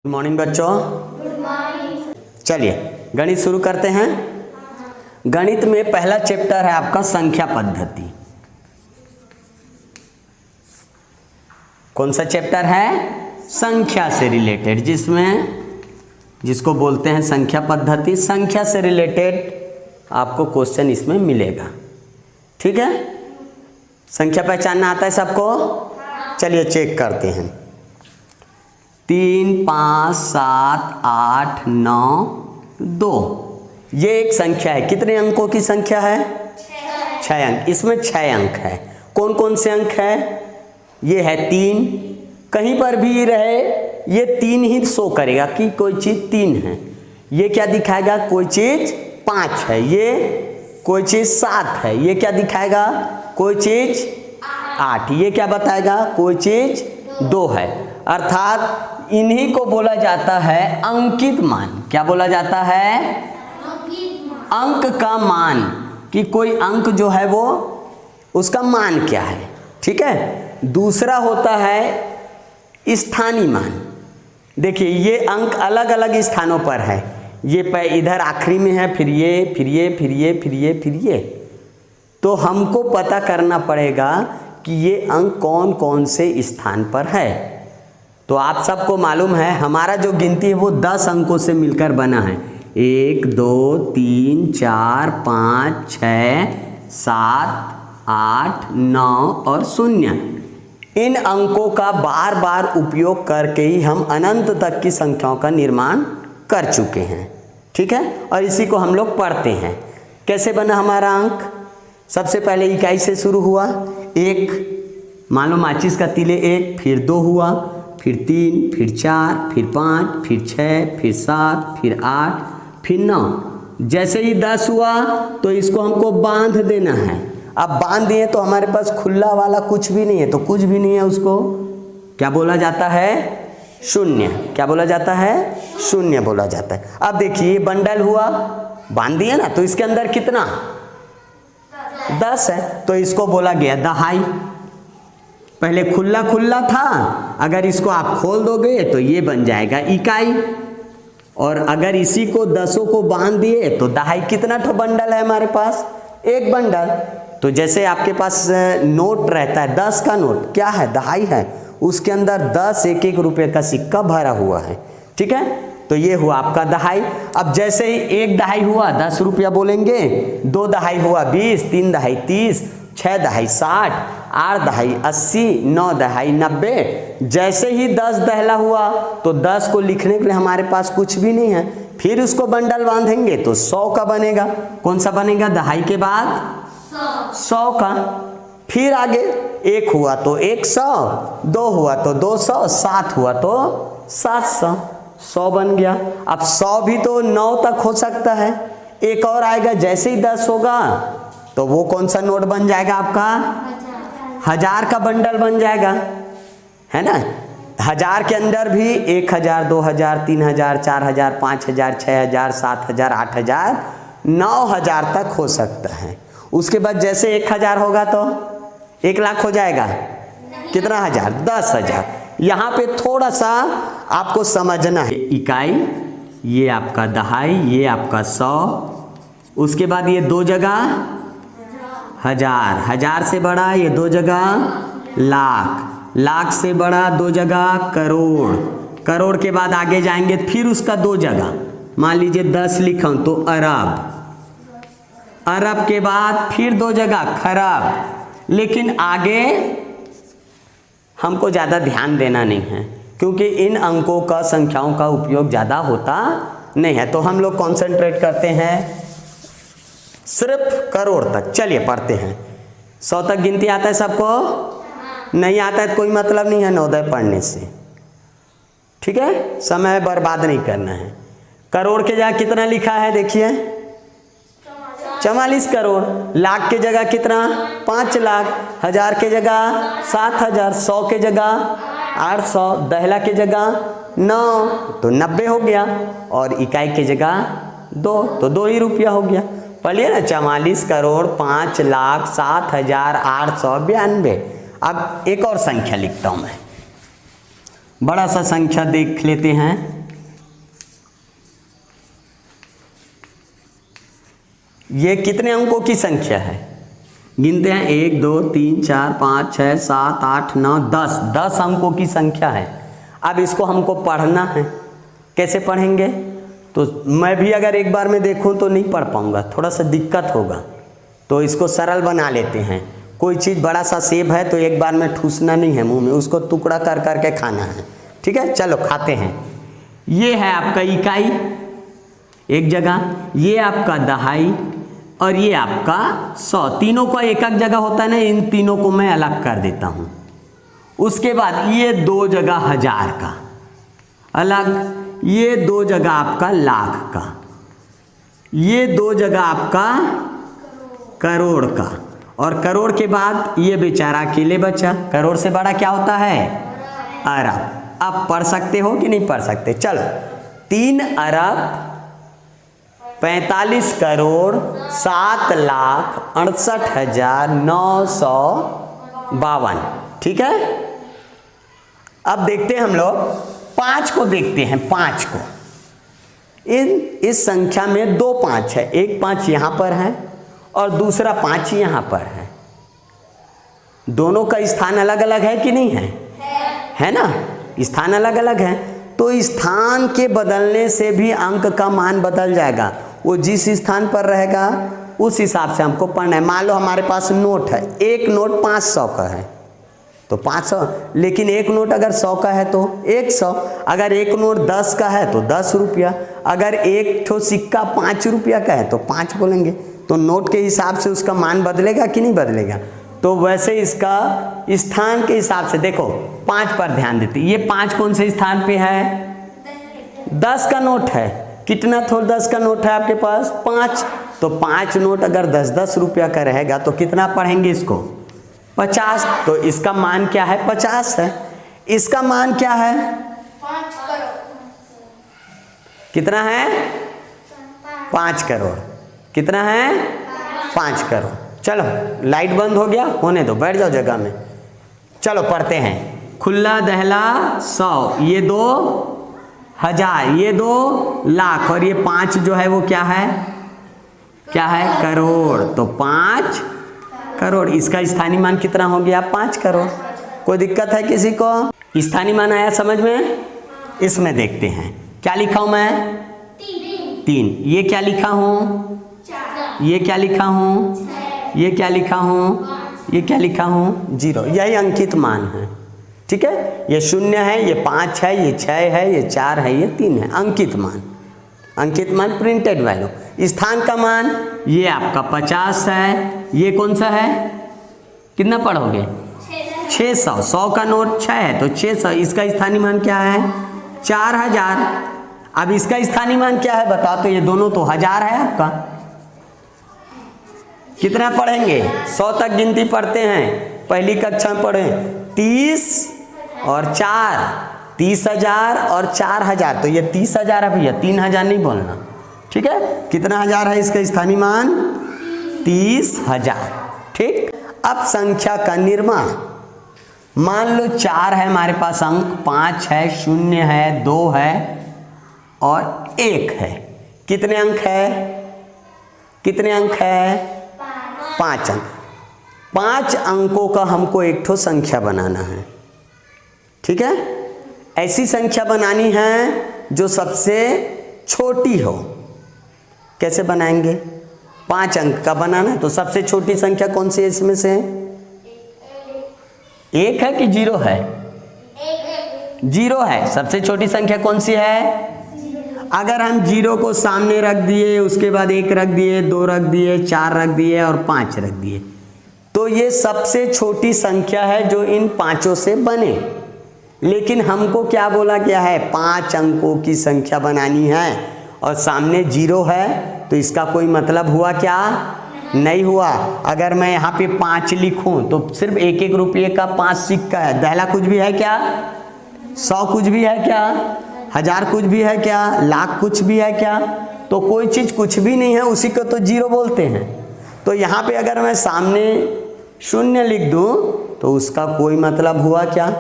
Good morning बच्चों। Good morning. चलिए गणित शुरू करते हैं। गणित में पहला चैप्टर है आपका संख्या पद्धति। कौन सा चैप्टर है? संख्या से रिलेटेड, जिसको बोलते हैं संख्या पद्धति। संख्या से रिलेटेड आपको क्वेश्चन इसमें मिलेगा। ठीक है, संख्या पहचानना आता है सबको? चलिए चेक करते हैं। 3, 5, 7, 8, 9, 2 ये एक संख्या है। कितने अंकों की संख्या है? 6 अंक। इसमें 6 अंक है। कौन कौन से अंक है? ये है 3। कहीं पर भी रहे ये 3 ही शो करेगा कि कोई चीज़ 3 है। ये क्या दिखाएगा? कोई चीज़ 5 है। ये कोई चीज़ 7 है। ये क्या दिखाएगा? कोई चीज़ 8। ये क्या बताएगा? कोई चीज़ 2 है। अर्थात इन्हीं को बोला जाता है अंकित मान। क्या बोला जाता है? अंक का मान, कि कोई अंक जो है वो उसका मान क्या है। ठीक है। दूसरा होता है स्थानीय मान। देखिए ये अंक अलग अलग स्थानों पर है। ये इधर आखिरी में है, फिर ये, फिर ये, फिर ये, फिर ये, फिर ये। तो हमको पता करना पड़ेगा कि ये अंक कौन कौन से स्थान पर है। तो आप सबको मालूम है हमारा जो गिनती है वो 10 अंकों से मिलकर बना है। 1, 2, 3, 4, 5, 6, 7, 8, 9 और 0। इन अंकों का बार बार उपयोग करके ही हम अनंत तक की संख्याओं का निर्माण कर चुके हैं। ठीक है, और इसी को हम लोग पढ़ते हैं। कैसे बना हमारा अंक? सबसे पहले इकाई से शुरू हुआ। 1 मान लो माचिस का तीले 1, फिर 2 हुआ, फिर 3, फिर 4, फिर 5, फिर 6, फिर 7, फिर 8, फिर 9। जैसे ही 10 हुआ तो इसको हमको बांध देना है। अब बांध दिए तो हमारे पास खुला वाला कुछ भी नहीं है, तो कुछ भी नहीं है, उसको क्या बोला जाता है? शून्य। क्या बोला जाता है? शून्य बोला जाता है। अब देखिए ये बंडल हुआ, बांध दिए ना, तो इसके अंदर कितना? 10 है, तो इसको बोला गया दहाई। पहले खुला खुला था, अगर इसको आप खोल दोगे तो ये बन जाएगा इकाई। और अगर इसी को 10 को बांध दिए तो दहाई। कितना ठो बंडल है हमारे पास? एक बंडल। तो जैसे आपके पास नोट रहता है 10 का नोट, क्या है? दहाई है। उसके अंदर 10 1-1 रुपये का सिक्का भरा हुआ है। ठीक है, तो ये हुआ आपका दहाई। अब जैसे ही 1 दहाई हुआ 10 रुपया बोलेंगे, 2 दहाई हुआ 20, 3 दहाई 30, 6 दहाई 60, 8 दहाई 80, 9 दहाई 90। जैसे ही 10 दहला हुआ तो 10 को लिखने के लिए हमारे पास कुछ भी नहीं है। फिर उसको बंडल बांधेंगे तो 100 का बनेगा। कौन सा बनेगा? दहाई के बाद 100 का। फिर आगे 1 हुआ तो 100, 2 हुआ तो 200, 7 हुआ तो 700, 100 बन गया। अब 100 भी तो 9 तक हो सकता है। एक और आएगा, जैसे ही 10 होगा तो वो कौन सा नोट बन जाएगा आपका? 1000 का बंडल बन जाएगा, है ना। 1000 के अंदर भी 1000, 2000, 3000, 4000, 5000, 6000, 7000, 8000, 9000 तक हो सकता है। उसके बाद जैसे 1000 होगा तो 1 लाख हो जाएगा। कितना हजार? 10,000। यहाँ पे थोड़ा सा आपको समझना है। इकाई, ये आपका दहाई, ये आपका 100। उसके बाद ये 2 जगह 1000, 1000 से बड़ा ये 2 जगह लाख, लाख से बड़ा 2 जगह करोड़, करोड़ के बाद आगे जाएंगे फिर उसका 2 जगह, मान लीजिए 10 लिखा तो अरब, अरब के बाद फिर 2 जगह खरब। लेकिन आगे हमको ज़्यादा ध्यान देना नहीं है, क्योंकि इन अंकों का, संख्याओं का उपयोग ज़्यादा होता नहीं है। तो हम लोग कॉन्सेंट्रेट करते हैं सिर्फ करोड़ तक। चलिए पढ़ते हैं। 100 तक गिनती आता है सबको? नहीं आता है तो कोई मतलब नहीं है नवोदय पढ़ने से। ठीक है, समय बर्बाद नहीं करना है। करोड़ के जगह कितना लिखा है? देखिए 44 करोड़। लाख के जगह कितना? 5 लाख। 1000 के जगह 7000, 100 के जगह 800, दहला के जगह 9, तो 90 हो गया। और इकाई के जगह 2, तो 2 ही रुपया हो गया। पढ़िए ना, 44 करोड़ 5 लाख 7,892। अब एक और संख्या लिखता हूँ मैं, बड़ा सा संख्या देख लेते हैं। ये कितने अंकों की संख्या है? गिनते हैं 1 2 3 4 5 6 7 8 9 10, 10 अंकों की संख्या है। अब इसको हमको पढ़ना है, कैसे पढ़ेंगे? तो मैं भी अगर एक बार में देखूं तो नहीं पढ़ पाऊंगा, थोड़ा सा दिक्कत होगा, तो इसको सरल बना लेते हैं। कोई चीज़ बड़ा सा सेब है तो एक बार में ठूसना नहीं है मुंह में, उसको टुकड़ा कर करके खाना है। ठीक है, चलो खाते हैं। ये है आपका इकाई एक जगह, ये आपका दहाई और ये आपका 100। तीनों का एक एक जगह होता है ना, इन तीनों को मैं अलग कर देता हूँ। उसके बाद ये 2 जगह हजार का अलग, ये 2 जगह आपका लाख का, ये 2 जगह आपका करोड़ का, और करोड़ के बाद ये बेचारा अकेले बचा। करोड़ से बड़ा क्या होता है? अरब। अब पढ़ सकते हो कि नहीं पढ़ सकते? चलो, 3 अरब 45 करोड़ 7,68,952। ठीक है, अब देखते हैं हम लोग 5 को देखते हैं। 5 को इस संख्या में 2 5 है, एक 5 यहाँ पर है और दूसरा 5 यहाँ पर है। दोनों का स्थान अलग अलग है कि नहीं है? है ना, स्थान अलग अलग है। तो स्थान के बदलने से भी अंक का मान बदल जाएगा। वो जिस स्थान पर रहेगा उस हिसाब से हमको पढ़ना है। मान लो हमारे पास नोट है, एक नोट 500 का है तो 500, लेकिन एक नोट अगर 100 का है तो 100, अगर एक नोट 10 का है तो 10 रुपया, अगर एक ठो सिक्का 5 रुपया का है तो 5 बोलेंगे। तो नोट के हिसाब से उसका मान बदलेगा कि नहीं बदलेगा? तो वैसे इसका स्थान के हिसाब से देखो 5 पर ध्यान देते। ये 5 कौन से स्थान पे है? 10 का नोट है। कितना थोड़ा 10 का नोट है आपके पास? 5। तो 5 नोट अगर 10-10 रुपया का रहेगा तो कितना पढ़ेंगे इसको? 50। तो इसका मान क्या है? 50 है। इसका मान क्या है? 5 करोड़। कितना है? 5 करोड़। कितना है? 5 करोड़। चलो, लाइट बंद हो गया, होने दो, बैठ जाओ जगह में। चलो पढ़ते हैं। खुला दहला 100, ये 2 हजार, ये 2 लाख और ये 5 जो है वो क्या है? क्या है? करोड़। तो 5 करोड़। इसका स्थानीय मान कितना हो गया? 5 करोड़। कोई दिक्कत है किसी को? स्थानीय मान आया समझ में? इसमें देखते हैं क्या लिखा हूं मैं? 3। ये क्या लिखा हूं? 4। ये क्या लिखा हूं? ये क्या लिखा हूं? ये क्या लिखा हूं? 0। यही अंकित मान है। ठीक है, ये 0 है, ये 5 है, ये 6 है, ये 4 है, ये 3 है। अंकित मान, अंकित मान प्रिंटेड वैल्यू। स्थान का मान ये आपका 50 है। ये कौन सा है? कितना पढ़ोगे? 600। 100 का नोट 6 है तो 600। इसका स्थानीय मान क्या है? 4000। अब इसका स्थानीय मान क्या है बताओ तो? ये दोनों तो 1000 है आपका। कितना पढ़ेंगे? 100 तक गिनती पढ़ते हैं, पहली कक्षा में पढ़े। 30 और 4, 30,000 और 4,000, तो ये 30,000 है भैया, 3,000 नहीं बोलना। ठीक है, कितना हजार है इसका स्थानीय मान? 30,000। ठीक, अब संख्या का निर्माण। मान लो 4 है हमारे पास अंक, 5 है, 0 है, 2 है और 1 है। कितने अंक है? कितने अंक है? 5 अंक। 5 अंकों का हमको एक ठो संख्या बनाना है। ठीक है, ऐसी संख्या बनानी है जो सबसे छोटी हो। कैसे बनाएंगे? 5 अंक का बनाना है तो सबसे छोटी संख्या कौन सी है इसमें से? 1 है कि 0 है? 0 है। सबसे छोटी संख्या कौन सी है? अगर हम 0 को सामने रख दिए, उसके बाद 1 रख दिए, 2 रख दिए, 4 रख दिए और 5 रख दिए, तो ये सबसे छोटी संख्या है जो इन 5 से बने। लेकिन हमको क्या बोला गया है? 5 अंकों की संख्या बनानी है और सामने 0 है, तो इसका कोई मतलब हुआ क्या? नहीं हुआ। अगर मैं यहाँ पे 5 लिखूं तो सिर्फ 1-1 रुपये का 5 सिक्का है। दहला कुछ भी है क्या? 100 कुछ भी है क्या? 1000 कुछ भी है क्या? लाख कुछ भी है क्या? तो कोई चीज़ कुछ भी नहीं है, उसी को तो 0 बोलते हैं। तो यहाँ पे अगर मैं सामने 0 लिख दूँ तो उसका कोई मतलब हुआ क्या?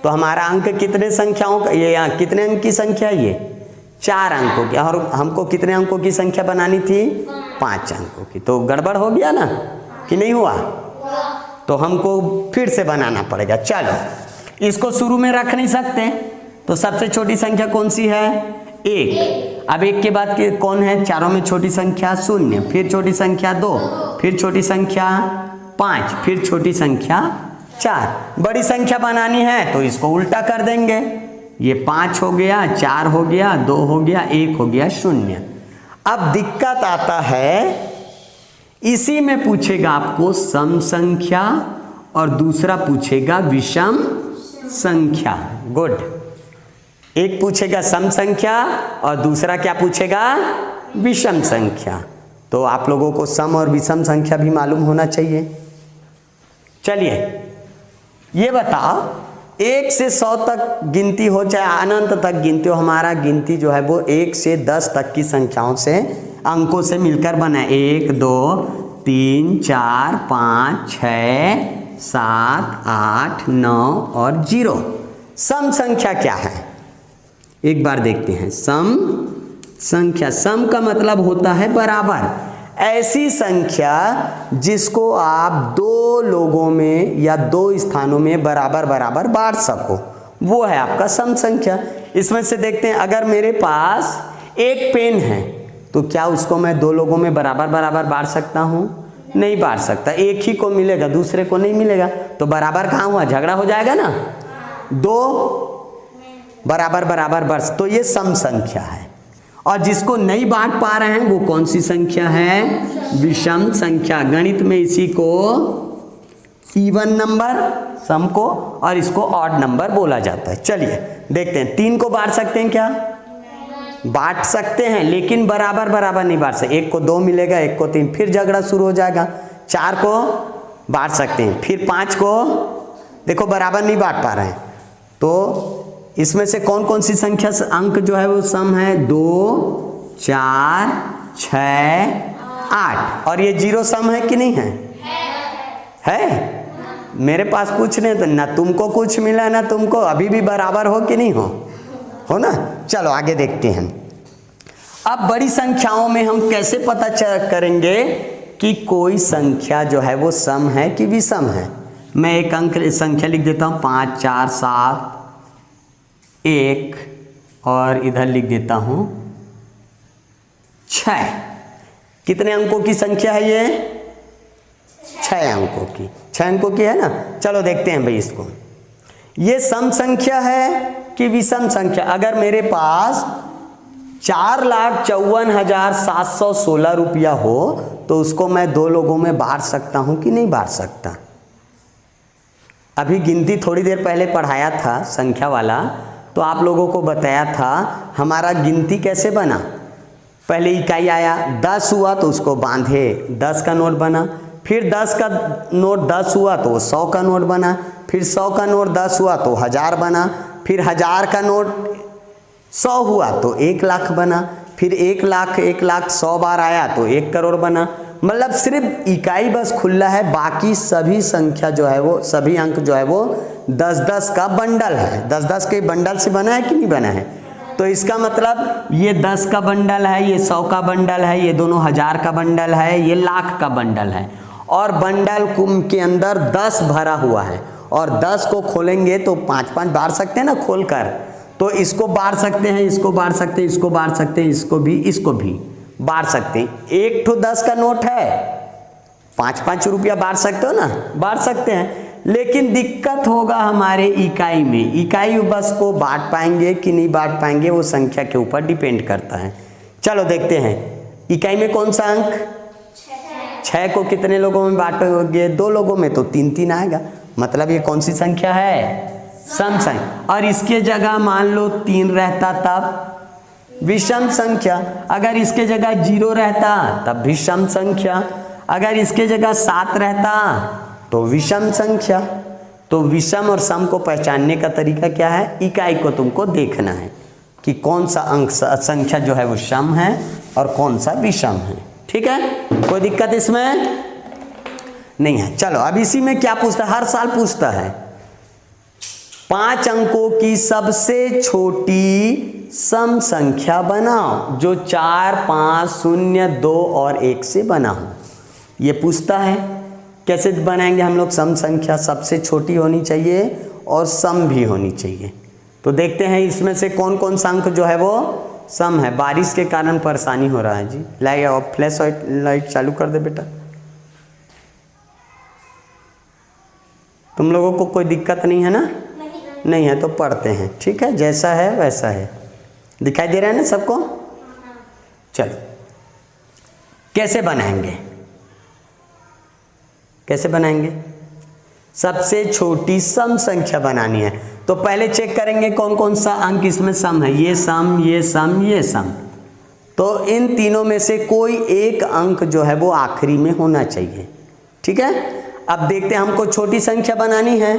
तो हमारा अंक कितने संख्याओं का? ये यहाँ कितने अंक की संख्या है? ये 4 अंकों की, और हमको कितने अंकों की संख्या बनानी थी? 5 अंकों की। तो गड़बड़ हो गया ना कि नहीं हुआ? तो हमको फिर से बनाना पड़ेगा। चलो, इसको शुरू में रख नहीं सकते, तो सबसे छोटी संख्या कौन सी है? 1। अब 1 के बाद के कौन है? चारों में छोटी संख्या 0, फिर छोटी संख्या 2, फिर छोटी संख्या 5, फिर छोटी संख्या 4। बड़ी संख्या बनानी है तो इसको उल्टा कर देंगे। ये 5 हो गया, 4 हो गया, 2 हो गया, 1 हो गया, 0। अब दिक्कत आता है, इसी में पूछेगा आपको सम संख्या और दूसरा पूछेगा विषम संख्या। गुड। एक पूछेगा सम संख्या और दूसरा क्या पूछेगा? विषम संख्या। तो आप लोगों को सम और विषम संख्या भी मालूम होना चाहिए। चलिए, ये बताओ, 1 से 100 तक गिनती हो चाहे अनंत तक गिनती हो, हमारा गिनती जो है वो 1 से 10 तक की संख्याओं से, अंकों से मिलकर बना है। 1 2 3 4 5 6 7 8 9 और 0। सम संख्या क्या है? एक बार देखते हैं। सम संख्या, सम का मतलब होता है बराबर। ऐसी संख्या जिसको आप 2 लोगों में या 2 स्थानों में बराबर बराबर बांट सको, वो है आपका सम संख्या। इसमें से देखते हैं, अगर मेरे पास एक पेन है तो क्या उसको मैं 2 लोगों में बराबर बराबर बांट सकता हूँ? नहीं बांट सकता। एक ही को मिलेगा, दूसरे को नहीं मिलेगा, तो बराबर कहाँ हुआ? झगड़ा हो जाएगा ना। 2 बराबर बराबर बर्स, तो ये सम संख्या है। और जिसको नहीं बांट पा रहे हैं वो कौन सी संख्या है? विषम संख्या। गणित में इसी को इवन नंबर, सम को, और इसको ऑड नंबर बोला जाता है। चलिए देखते हैं, 3 को बांट सकते हैं क्या? बांट सकते हैं, लेकिन बराबर बराबर नहीं बांट सकते। 1 को 2 मिलेगा, 1 को 3, फिर झगड़ा शुरू हो जाएगा। 4 को बांट सकते हैं, फिर 5 को देखो बराबर नहीं बांट पा रहे हैं। तो इसमें से कौन कौन सी संख्या अंक जो है वो सम है? 2 4 6 8। और ये 0 सम है कि नहीं है? है। मेरे पास कुछ नहीं, तो ना तुमको कुछ मिला ना तुमको, अभी भी बराबर हो कि नहीं हो ना। चलो आगे देखते हैं। अब बड़ी संख्याओं में हम कैसे पता करेंगे कि कोई संख्या जो है वो सम है कि विषम है? मैं एक अंक संख्या लिख देता हूँ, 5 4 7 1, और इधर लिख देता हूं 6। कितने अंकों की संख्या है ये? 6 अंकों की। 6 अंकों की है ना। चलो देखते हैं भाई इसको, ये सम संख्या है कि विषम संख्या? अगर मेरे पास 4,54,716 रुपया हो तो उसको मैं 2 लोगों में बांट सकता हूं कि नहीं बांट सकता? अभी गिनती थोड़ी देर पहले पढ़ाया था संख्या वाला, तो आप लोगों को बताया था हमारा गिनती कैसे बना। पहले इकाई आया, 10 हुआ तो उसको बांधे, 10 का नोट बना। फिर 10 का नोट 10 हुआ तो 100 का नोट बना। फिर 100 का नोट 10 हुआ तो 1000 बना। फिर 1000 का नोट 100 हुआ तो 1 लाख बना। फिर 1 लाख 100 बार आया तो 1 करोड़ बना। मतलब सिर्फ इकाई बस खुला है, बाकी सभी संख्या जो है वो, सभी अंक जो है वो 10-10 का बंडल है। 10-10 के बंडल से बना है कि नहीं बना है? तो इसका मतलब ये 10 का बंडल है, ये 100 का बंडल है, ये दोनों 1000 का बंडल है, ये लाख का बंडल है। और बंडल कुंभ के अंदर 10 भरा हुआ है, और 10 को खोलेंगे तो 5-5 बांट सकते हैं ना खोल कर। तो इसको बांट सकते हैं, इसको बांट सकते हैं, इसको बांट सकते हैं, इसको भी बांट सकते हैं। एक तो 10 का नोट है, 5-5 रुपया बांट सकते हो ना, बांट सकते हैं। लेकिन दिक्कत होगा हमारे इकाई में। इकाई बस को बांट पाएंगे कि नहीं बांट पाएंगे वो संख्या के ऊपर डिपेंड करता है। चलो देखते हैं, इकाई में कौन सा अंक? 6 को कितने लोगों में बांटोगे? 2 लोगों में, तो 3-3 आएगा। मतलब ये कौन सी संख्या है? सम संख्या। और इसके जगह मान लो 3 रहता तब विषम संख्या। अगर इसके जगह 0 रहता तब विषम संख्या। अगर इसके जगह 7 रहता तो विषम संख्या। तो विषम और सम को पहचानने का तरीका क्या है? इकाई को तुमको देखना है कि कौन सा अंक संख्या जो है वो सम है और कौन सा विषम है। ठीक है, कोई दिक्कत इसमें नहीं है। चलो अब इसी में क्या पूछता है, हर साल पूछता है 5 अंकों की सबसे छोटी सम संख्या बनाओ जो 4, 5, 0, 2 और 1 से बना हो। ये पूछता है कैसे बनाएंगे हम लोग सम संख्या। सबसे छोटी होनी चाहिए और सम भी होनी चाहिए। तो देखते हैं इसमें से कौन कौन सा अंक जो है वो सम है। बारिश के कारण परेशानी हो रहा है जी। लाइट और फ्लैश लाइट चालू कर दे बेटा। तुम लोगों को कोई दिक्कत नहीं है ना? नहीं है तो पढ़ते हैं, ठीक है, जैसा है वैसा है। दिखाई दे रहा है ना सबको? चलो कैसे बनाएंगे, कैसे बनाएंगे? सबसे छोटी सम संख्या बनानी है। तो पहले चेक करेंगे कौन कौन सा अंक इसमें सम है। ये सम, ये सम, ये सम। तो इन तीनों में से कोई एक अंक जो है वो आखिरी में होना चाहिए, ठीक है। अब देखते हैं हमको छोटी संख्या बनानी है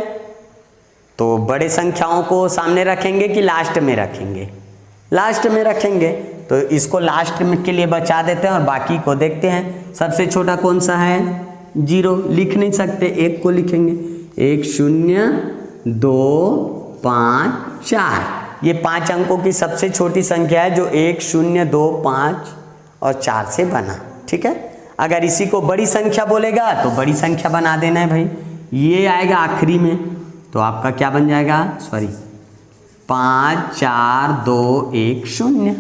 तो बड़े संख्याओं को सामने रखेंगे कि लास्ट में रखेंगे? लास्ट में रखेंगे। तो इसको लास्ट में के लिए बचा देते हैं और बाकी को देखते हैं। सबसे छोटा कौन सा है? 0। लिख नहीं सकते, 1 को लिखेंगे। 1, 0, 2, 5, 4। ये 5 अंकों की सबसे छोटी संख्या है जो 1, 0, 2, 5 और 4 से बना, ठीक है। अगर इसी को बड़ी संख्या बोलेगा तो बड़ी संख्या बना देना है भाई। ये आएगा आखिरी में तो आपका क्या बन जाएगा? 5, 4, 2, 1, 0।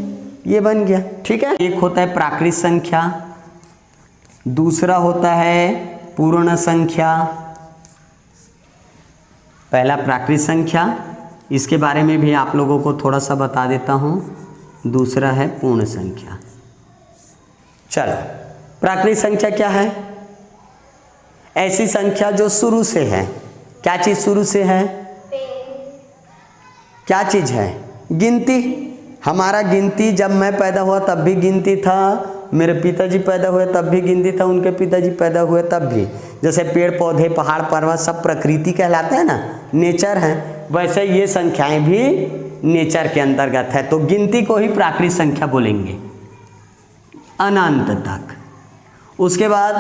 ये बन गया, ठीक है। एक होता है प्राकृत संख्या, दूसरा होता है पूर्ण संख्या। पहला प्राकृत संख्या, इसके बारे में भी आप लोगों को थोड़ा सा बता देता हूँ। दूसरा है पूर्ण संख्या। चलो, प्राकृत संख्या क्या है? ऐसी संख्या जो शुरू से है। क्या चीज़ शुरू से है? क्या चीज़ है? गिनती। हमारा गिनती, जब मैं पैदा हुआ तब भी गिनती था, मेरे पिताजी पैदा हुए तब भी गिनती था, उनके पिताजी पैदा हुए तब भी। जैसे पेड़ पौधे, पहाड़ पर्वत सब प्रकृति कहलाते हैं ना, नेचर है, वैसे ये संख्याएं भी नेचर के अंतर्गत है। तो गिनती को ही प्राकृत संख्या बोलेंगे अनंत तक। उसके बाद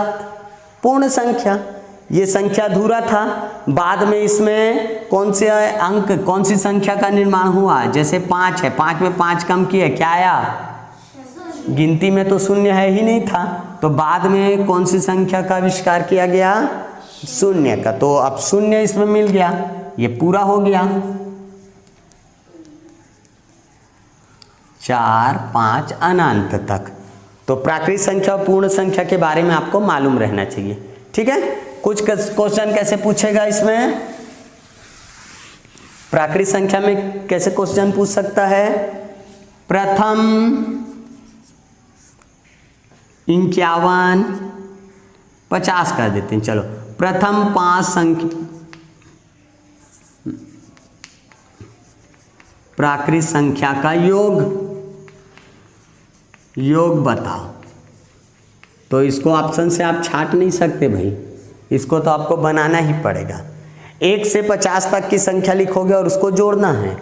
पूर्ण संख्या, ये संख्या अधूरा था, बाद में इसमें कौन से अंक, कौन सी संख्या का निर्माण हुआ? जैसे 5 है, 5 में 5 कम किए, क्या आया? गिनती में तो शून्य है ही नहीं था, तो बाद में कौन सी संख्या का आविष्कार किया गया? शून्य का। तो अब शून्य इसमें मिल गया, ये पूरा हो गया। 4, 5 अनंत तक। तो प्राकृत संख्या और पूर्ण संख्या के बारे में आपको मालूम रहना चाहिए, ठीक है। कुछ क्वेश्चन कैसे पूछेगा इसमें? प्राकृत संख्या में कैसे क्वेश्चन पूछ सकता है? प्रथम 51, 50 कर देते हैं। चलो, प्रथम 5 संख्या, प्राकृत संख्या का योग बताओ। तो इसको ऑप्शन से आप छाट नहीं सकते भाई, इसको तो आपको बनाना ही पड़ेगा। 1 से 50 तक की संख्या लिखोगे और उसको जोड़ना है।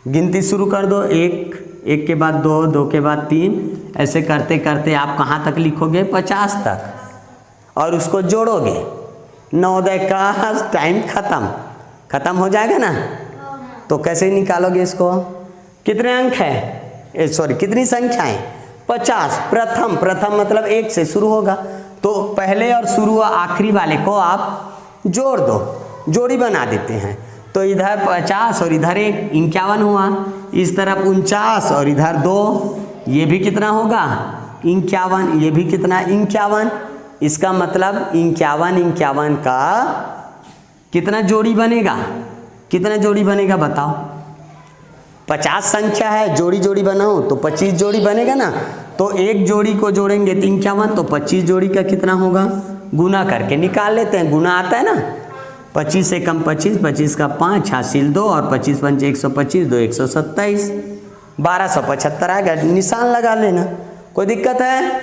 गिनती शुरू कर दो, 1 के बाद 2, 2 के बाद 3, ऐसे करते करते आप कहाँ तक लिखोगे? 50 तक, और उसको जोड़ोगे। नवोदय का टाइम खत्म हो जाएगा ना। तो कैसे निकालोगे इसको? कितने अंक है? कितनी संख्याएं? 50। प्रथम मतलब 1 से शुरू होगा, तो पहले और शुरू आखिरी वाले को आप जोड़ दो, जोड़ी बना देते हैं। तो इधर 50 और इधर 1, 51 हुआ। इस तरफ 49 और इधर 2, ये भी कितना होगा? 51। ये भी कितना? 51। इसका मतलब 51 का कितना जोड़ी बनेगा? कितना जोड़ी बनेगा बताओ? 50 संख्या है, जोड़ी बनाओ तो 25 जोड़ी बनेगा ना। तो एक जोड़ी को जोड़ेंगे तो 51, तो 25 जोड़ी का कितना होगा? गुना करके निकाल लेते हैं। गुना आता है ना। 25 से कम 25, 25 का 5 हासिल 2 और 25 पंचे 125, 2 127, 1275 आएगा। निशान लगा लेना, कोई दिक्कत है?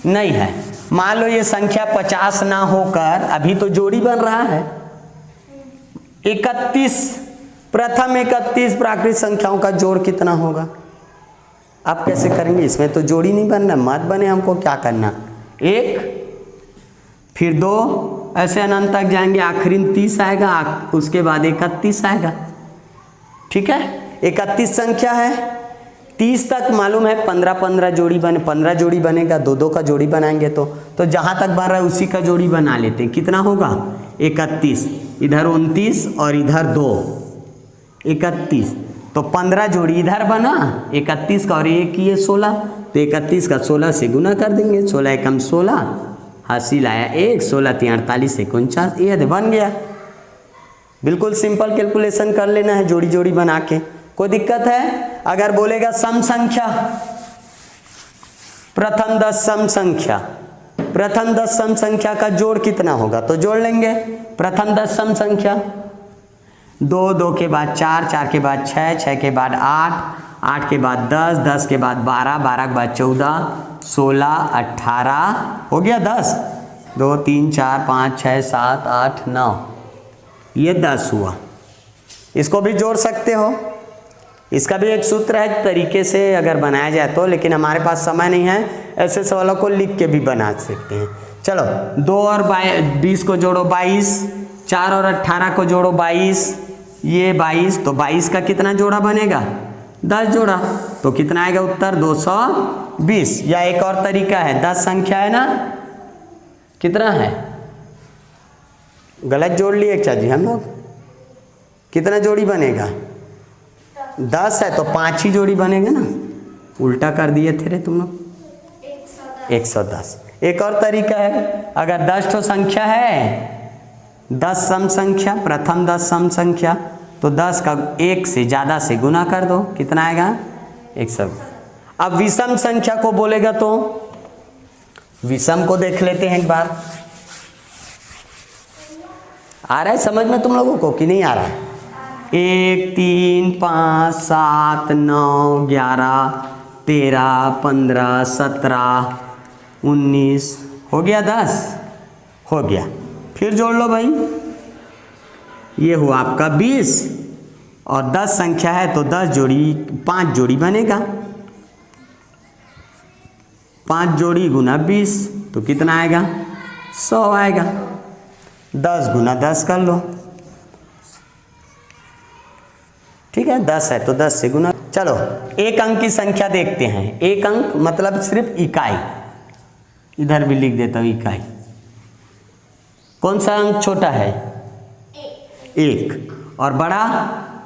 नहीं है। मान लो ये संख्या 50 ना होकर अभी तो जोड़ी बन रहा है 31, प्रथम 31 प्राकृत संख्याओं का जोड़ कितना होगा? आप कैसे करेंगे? इसमें तो जोड़ी नहीं बनना, मत बने, हमको क्या करना? 1 फिर 2, ऐसे अनंत तक जाएंगे, आखिरी 30 आएगा, उसके बाद 31 आएगा, ठीक है। 31 संख्या है, 30 तक मालूम है 15 जोड़ी बने, 15 जोड़ी बनेगा, 2 का जोड़ी बनाएंगे तो जहाँ तक बन रहा है उसी का जोड़ी बना लेते हैं। कितना होगा 31, इधर 29 और इधर 2, 31, तो 15 जोड़ी इधर बना 31 का, और एक ये 16, तो 31 का 16 से गुना कर देंगे, 16 एकम 16, हासिल आया 1, 16 3 48 49, ये बन गया। बिल्कुल सिंपल कैलकुलेशन कर लेना है जोड़ी जोड़ी बना के। कोई दिक्कत है? अगर बोलेगा सम संख्या, प्रथम 10 सम संख्या, प्रथम 10 सम संख्या का जोड़ कितना होगा, तो जोड़ लेंगे। प्रथम 10 सम संख्या 2, 2 के बाद 4, 4 के बाद 6, 6 के बाद 8, 8 के बाद 10, 10 के बाद 12, 12 के बाद 14, 16, 18, हो गया 10, 2 3 4 5 6 7 8 9, ये 10 हुआ। इसको भी जोड़ सकते हो, इसका भी एक सूत्र है तरीके से अगर बनाया जाए तो, लेकिन हमारे पास समय नहीं है, ऐसे सवालों को लिख के भी बना सकते हैं। चलो 2 और 20 को जोड़ो 22, 4 और 18 को जोड़ो 22, ये 22, तो 22 का कितना जोड़ा बनेगा 10 जोड़ा, तो कितना आएगा उत्तर 220। या एक और तरीका है, 10 संख्या है ना, कितना है, गलत जोड़ लिए क्या जी हम लोग, कितना जोड़ी बनेगा 10 है तो 5 ही जोड़ी बनेगा ना, उल्टा कर दिए थे रे तुम लोग, 110। एक और तरीका है, अगर 10 तो संख्या है, 10 सम संख्या, प्रथम 10 सम संख्या, तो 10 का 1 से ज़्यादा से गुना कर दो, कितना आएगा 100। अब विषम संख्या को बोलेगा तो विषम को देख लेते हैं एक बार। आ रहा है समझ में तुम लोगों को कि नहीं आ रहा है? 1 3 5 7 9 11 13 15 17 19, हो गया 10, हो गया। फिर जोड़ लो भाई, ये हुआ आपका 20, और 10 संख्या है तो 10 जोड़ी 5 जोड़ी बनेगा, 5 जोड़ी गुना 20, तो कितना आएगा 100 आएगा। 10 गुना 10 कर लो, ठीक है, 10 है तो 10 से गुना। चलो एक अंक की संख्या देखते हैं। एक अंक मतलब सिर्फ इकाई, इधर भी लिख देता हूं इकाई। कौन सा अंक छोटा है 1, और बड़ा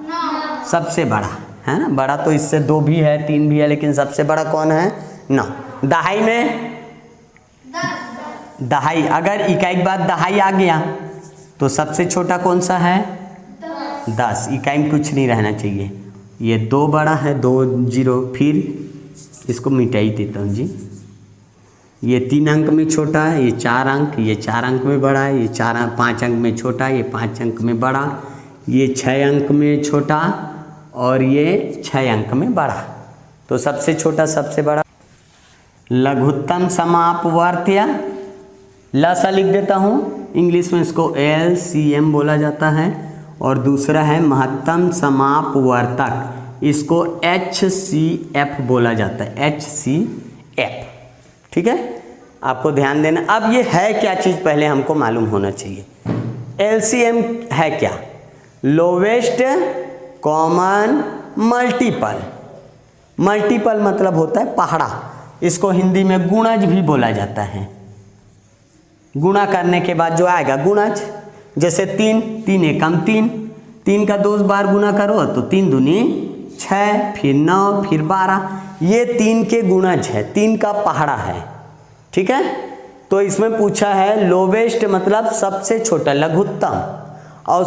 9, सबसे बड़ा है ना, बड़ा तो इससे 2 भी है 3 भी है, लेकिन सबसे बड़ा कौन है 9। दहाई में 10, दहाई, अगर इकाई के बाद दहाई आ गया तो सबसे छोटा कौन सा है 10, इकाई में कुछ नहीं रहना चाहिए। ये 2 बड़ा है, 2 0, फिर इसको मिटाई देता हूँ जी। ये 3 अंक में छोटा है, ये 4 अंक, ये 4 अंक में बड़ा है, ये 5 अंक में छोटा है, ये 5 अंक में बड़ा, ये 6 अंक में छोटा, और ये 6 अंक में बड़ा। तो सबसे छोटा सबसे बड़ा। लघुत्तम समापवर्त्य, लसा लिख देता हूँ, इंग्लिश में इसको LCM बोला जाता है, और दूसरा है महत्तम समापवर्तक, इसको HCF बोला जाता है, HCF। ठीक है, आपको ध्यान देना। अब ये है क्या चीज़ पहले हमको मालूम होना चाहिए। LCM है क्या, लोवेस्ट कॉमन मल्टीपल। मल्टीपल मतलब होता है पहाड़ा, इसको हिंदी में गुणज भी बोला जाता है। गुणा करने के बाद जो आएगा गुणज, जैसे 3, 3 एकम 3, 3 का 2 बार गुना करो तो 3 दूनी 6, फिर 9, फिर 12, ये 3 के गुणज है, 3 का पहाड़ा है। ठीक है, तो इसमें पूछा है लोवेस्ट मतलब सबसे छोटा, लघुत्तम, और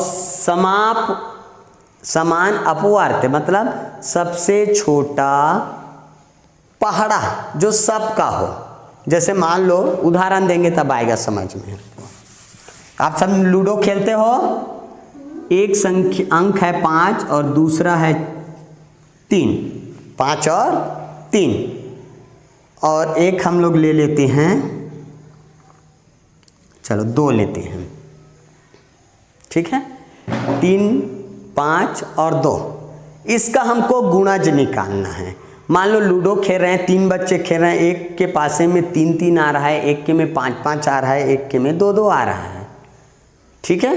समान अपवार्त मतलब सबसे छोटा पहाड़ा जो सबका हो। जैसे मान लो उदाहरण देंगे तब आएगा समझ में। आप सब लूडो खेलते हो, एक संख्या अंक है 5 और दूसरा है 3, 5 और 3, और एक हम लोग ले लेते हैं, चलो 2 लेते हैं। ठीक है, 3, 5 और 2, इसका हमको गुणज निकालना है। मान लो लूडो खेल रहे हैं, 3 बच्चे खेल रहे हैं, एक के पासे में 3 3 आ रहा है, एक के में 5 5 आ रहा है, एक के में 2 2 आ रहा है। ठीक है,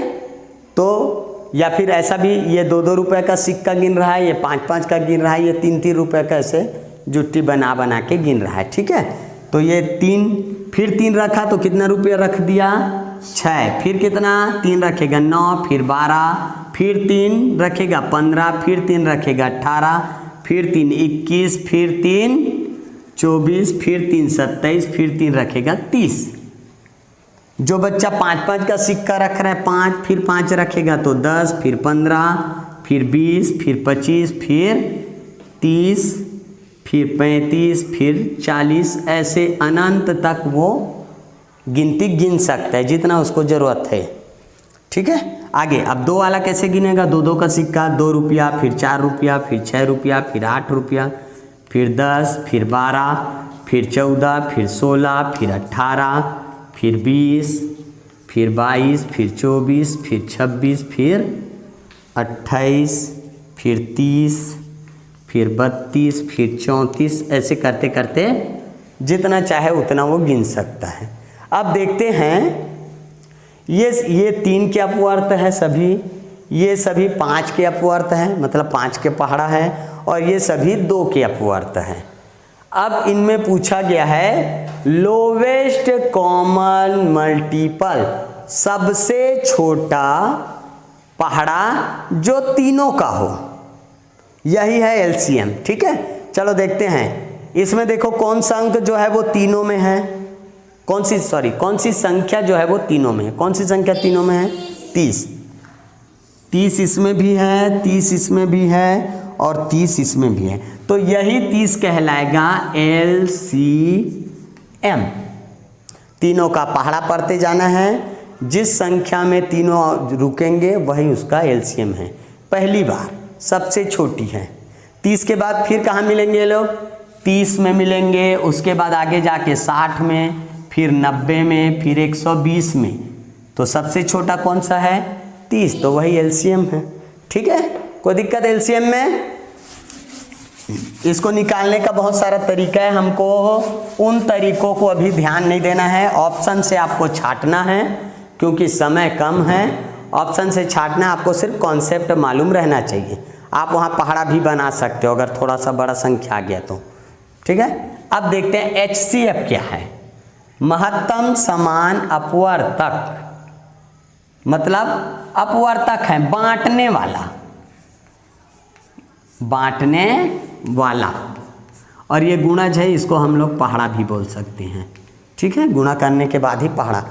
तो या फिर ऐसा भी, ये 2-2 रुपये का सिक्का गिन रहा है, ये 5-5 का गिन रहा है, ये 3-3 रुपये का ऐसे जुट्टी बना बना के गिन रहा है। ठीक है, तो ये 3, फिर 3 रखा तो कितना रुपया रख दिया 6, फिर कितना 3 रखेगा 9, फिर 12, फिर 3 रखेगा 15, फिर 3 रखेगा 18, फिर 3 21, फिर 3 24, फिर 3 27, फिर 3 रखेगा 30। जो बच्चा 5-5 का सिक्का रख रहा है 5, फिर 5 रखेगा तो 10, फिर 15, फिर 20, फिर 25, फिर 30, फिर 35, फिर 40, ऐसे अनंत तक वो गिनती गिन सकता है जितना उसको ज़रूरत है। ठीक है, आगे अब 2 वाला कैसे गिनेगा, 2-2 का सिक्का 2 रुपया, फिर 4 रुपया, फिर 6 रुपया, फिर 8 रुपया, फिर 10, फिर 12, फिर 14, फिर 16, फिर 18, फिर 20, फिर 22, फिर 24, फिर 26, फिर 28, फिर 30, फिर 32, फिर 34, ऐसे करते करते जितना चाहे उतना वो गिन सकता है। अब देखते हैं ये 3 के अपवर्त है सभी, ये सभी 5 के अपवर्त हैं, मतलब 5 के पहाड़ा है, और ये सभी 2 के अपवर्त हैं। अब इनमें पूछा गया है लोवेस्ट कॉमन मल्टीपल, सबसे छोटा पहाड़ा जो तीनों का हो, यही है एलसीएम। ठीक है, चलो देखते हैं। इसमें देखो कौन सा अंक जो है वो तीनों में है, कौन सी संख्या जो है वो तीनों में है। कौन सी संख्या तीनों में है, 30। 30 इसमें भी है, 30 इसमें भी है, और 30 इसमें भी है, तो यही 30 कहलाएगा एलसीएम। तीनों का पहाड़ा पढ़ते जाना है, जिस संख्या में तीनों रुकेंगे वही उसका एलसीएम है। पहली बार सबसे छोटी है, 30 के बाद फिर कहाँ मिलेंगे ये लोग, 30 में मिलेंगे, उसके बाद आगे जाके 60 में, फिर 90 में, फिर 120 में, तो सबसे छोटा कौन सा है, 30, तो वही एलसीएम है। ठीक है, कोई दिक्कत एलसीएम में? इसको निकालने का बहुत सारा तरीका है, हमको उन तरीकों को अभी ध्यान नहीं देना है, ऑप्शन से आपको छांटना है, क्योंकि समय कम है। ऑप्शन से छांटना, आपको सिर्फ कॉन्सेप्ट मालूम रहना चाहिए। आप वहाँ पहाड़ा भी बना सकते हो अगर थोड़ा सा बड़ा संख्या आ गया तो। ठीक है, अब देखते हैं एचसीएफ क्या है। महत्तम समान अपवर्तक, मतलब अपवर्तक है बांटने वाला, बांटने वाला, और ये गुणज है, इसको हम लोग पहाड़ा भी बोल सकते हैं। ठीक है, गुणा करने के बाद ही पहाड़ा।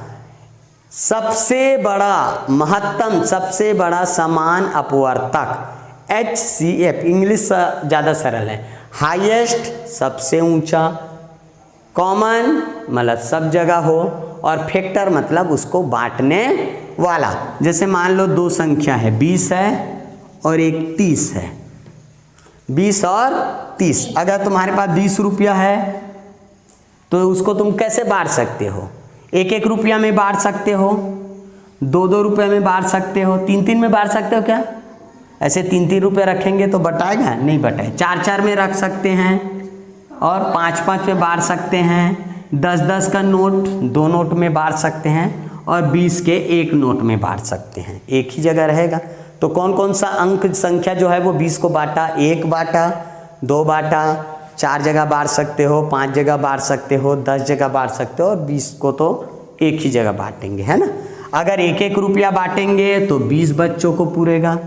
सबसे बड़ा, महत्तम सबसे बड़ा समान अपवर्तक एचसीएफ, इंग्लिश ज़्यादा सरल है। हाईएस्ट सबसे ऊंचा, कॉमन मतलब सब जगह हो, और फैक्टर मतलब उसको बांटने वाला। जैसे मान लो 2 संख्या है, 20 है और एक 30 है, 20 और 30। अगर तुम्हारे पास 20 रुपया है तो उसको तुम कैसे बांट सकते हो, 1-1 रुपया में बांट सकते हो, 2-2 रुपये में बांट सकते हो, 3-3 में बांट सकते हो क्या? ऐसे 3-3 रुपये रखेंगे तो बटाएगा नहीं, बटाए। 4-4 में रख सकते हैं, और 5-5 में बांट सकते हैं, 10-10 का नोट 2 नोट में बांट सकते हैं, और 20 के 1 नोट में बांट सकते हैं, एक ही जगह रहेगा। तो कौन कौन सा अंक संख्या जो है वो 20 को बांटा, 1 बांटा, 2 बांटा, 4 जगह बांट सकते हो, 5 जगह बांट सकते हो, 10 जगह बांट सकते हो, और 20 को तो एक ही जगह बांटेंगे, है ना। अगर 1-1 रुपया बांटेंगे तो 20 बच्चों को पूरेगा,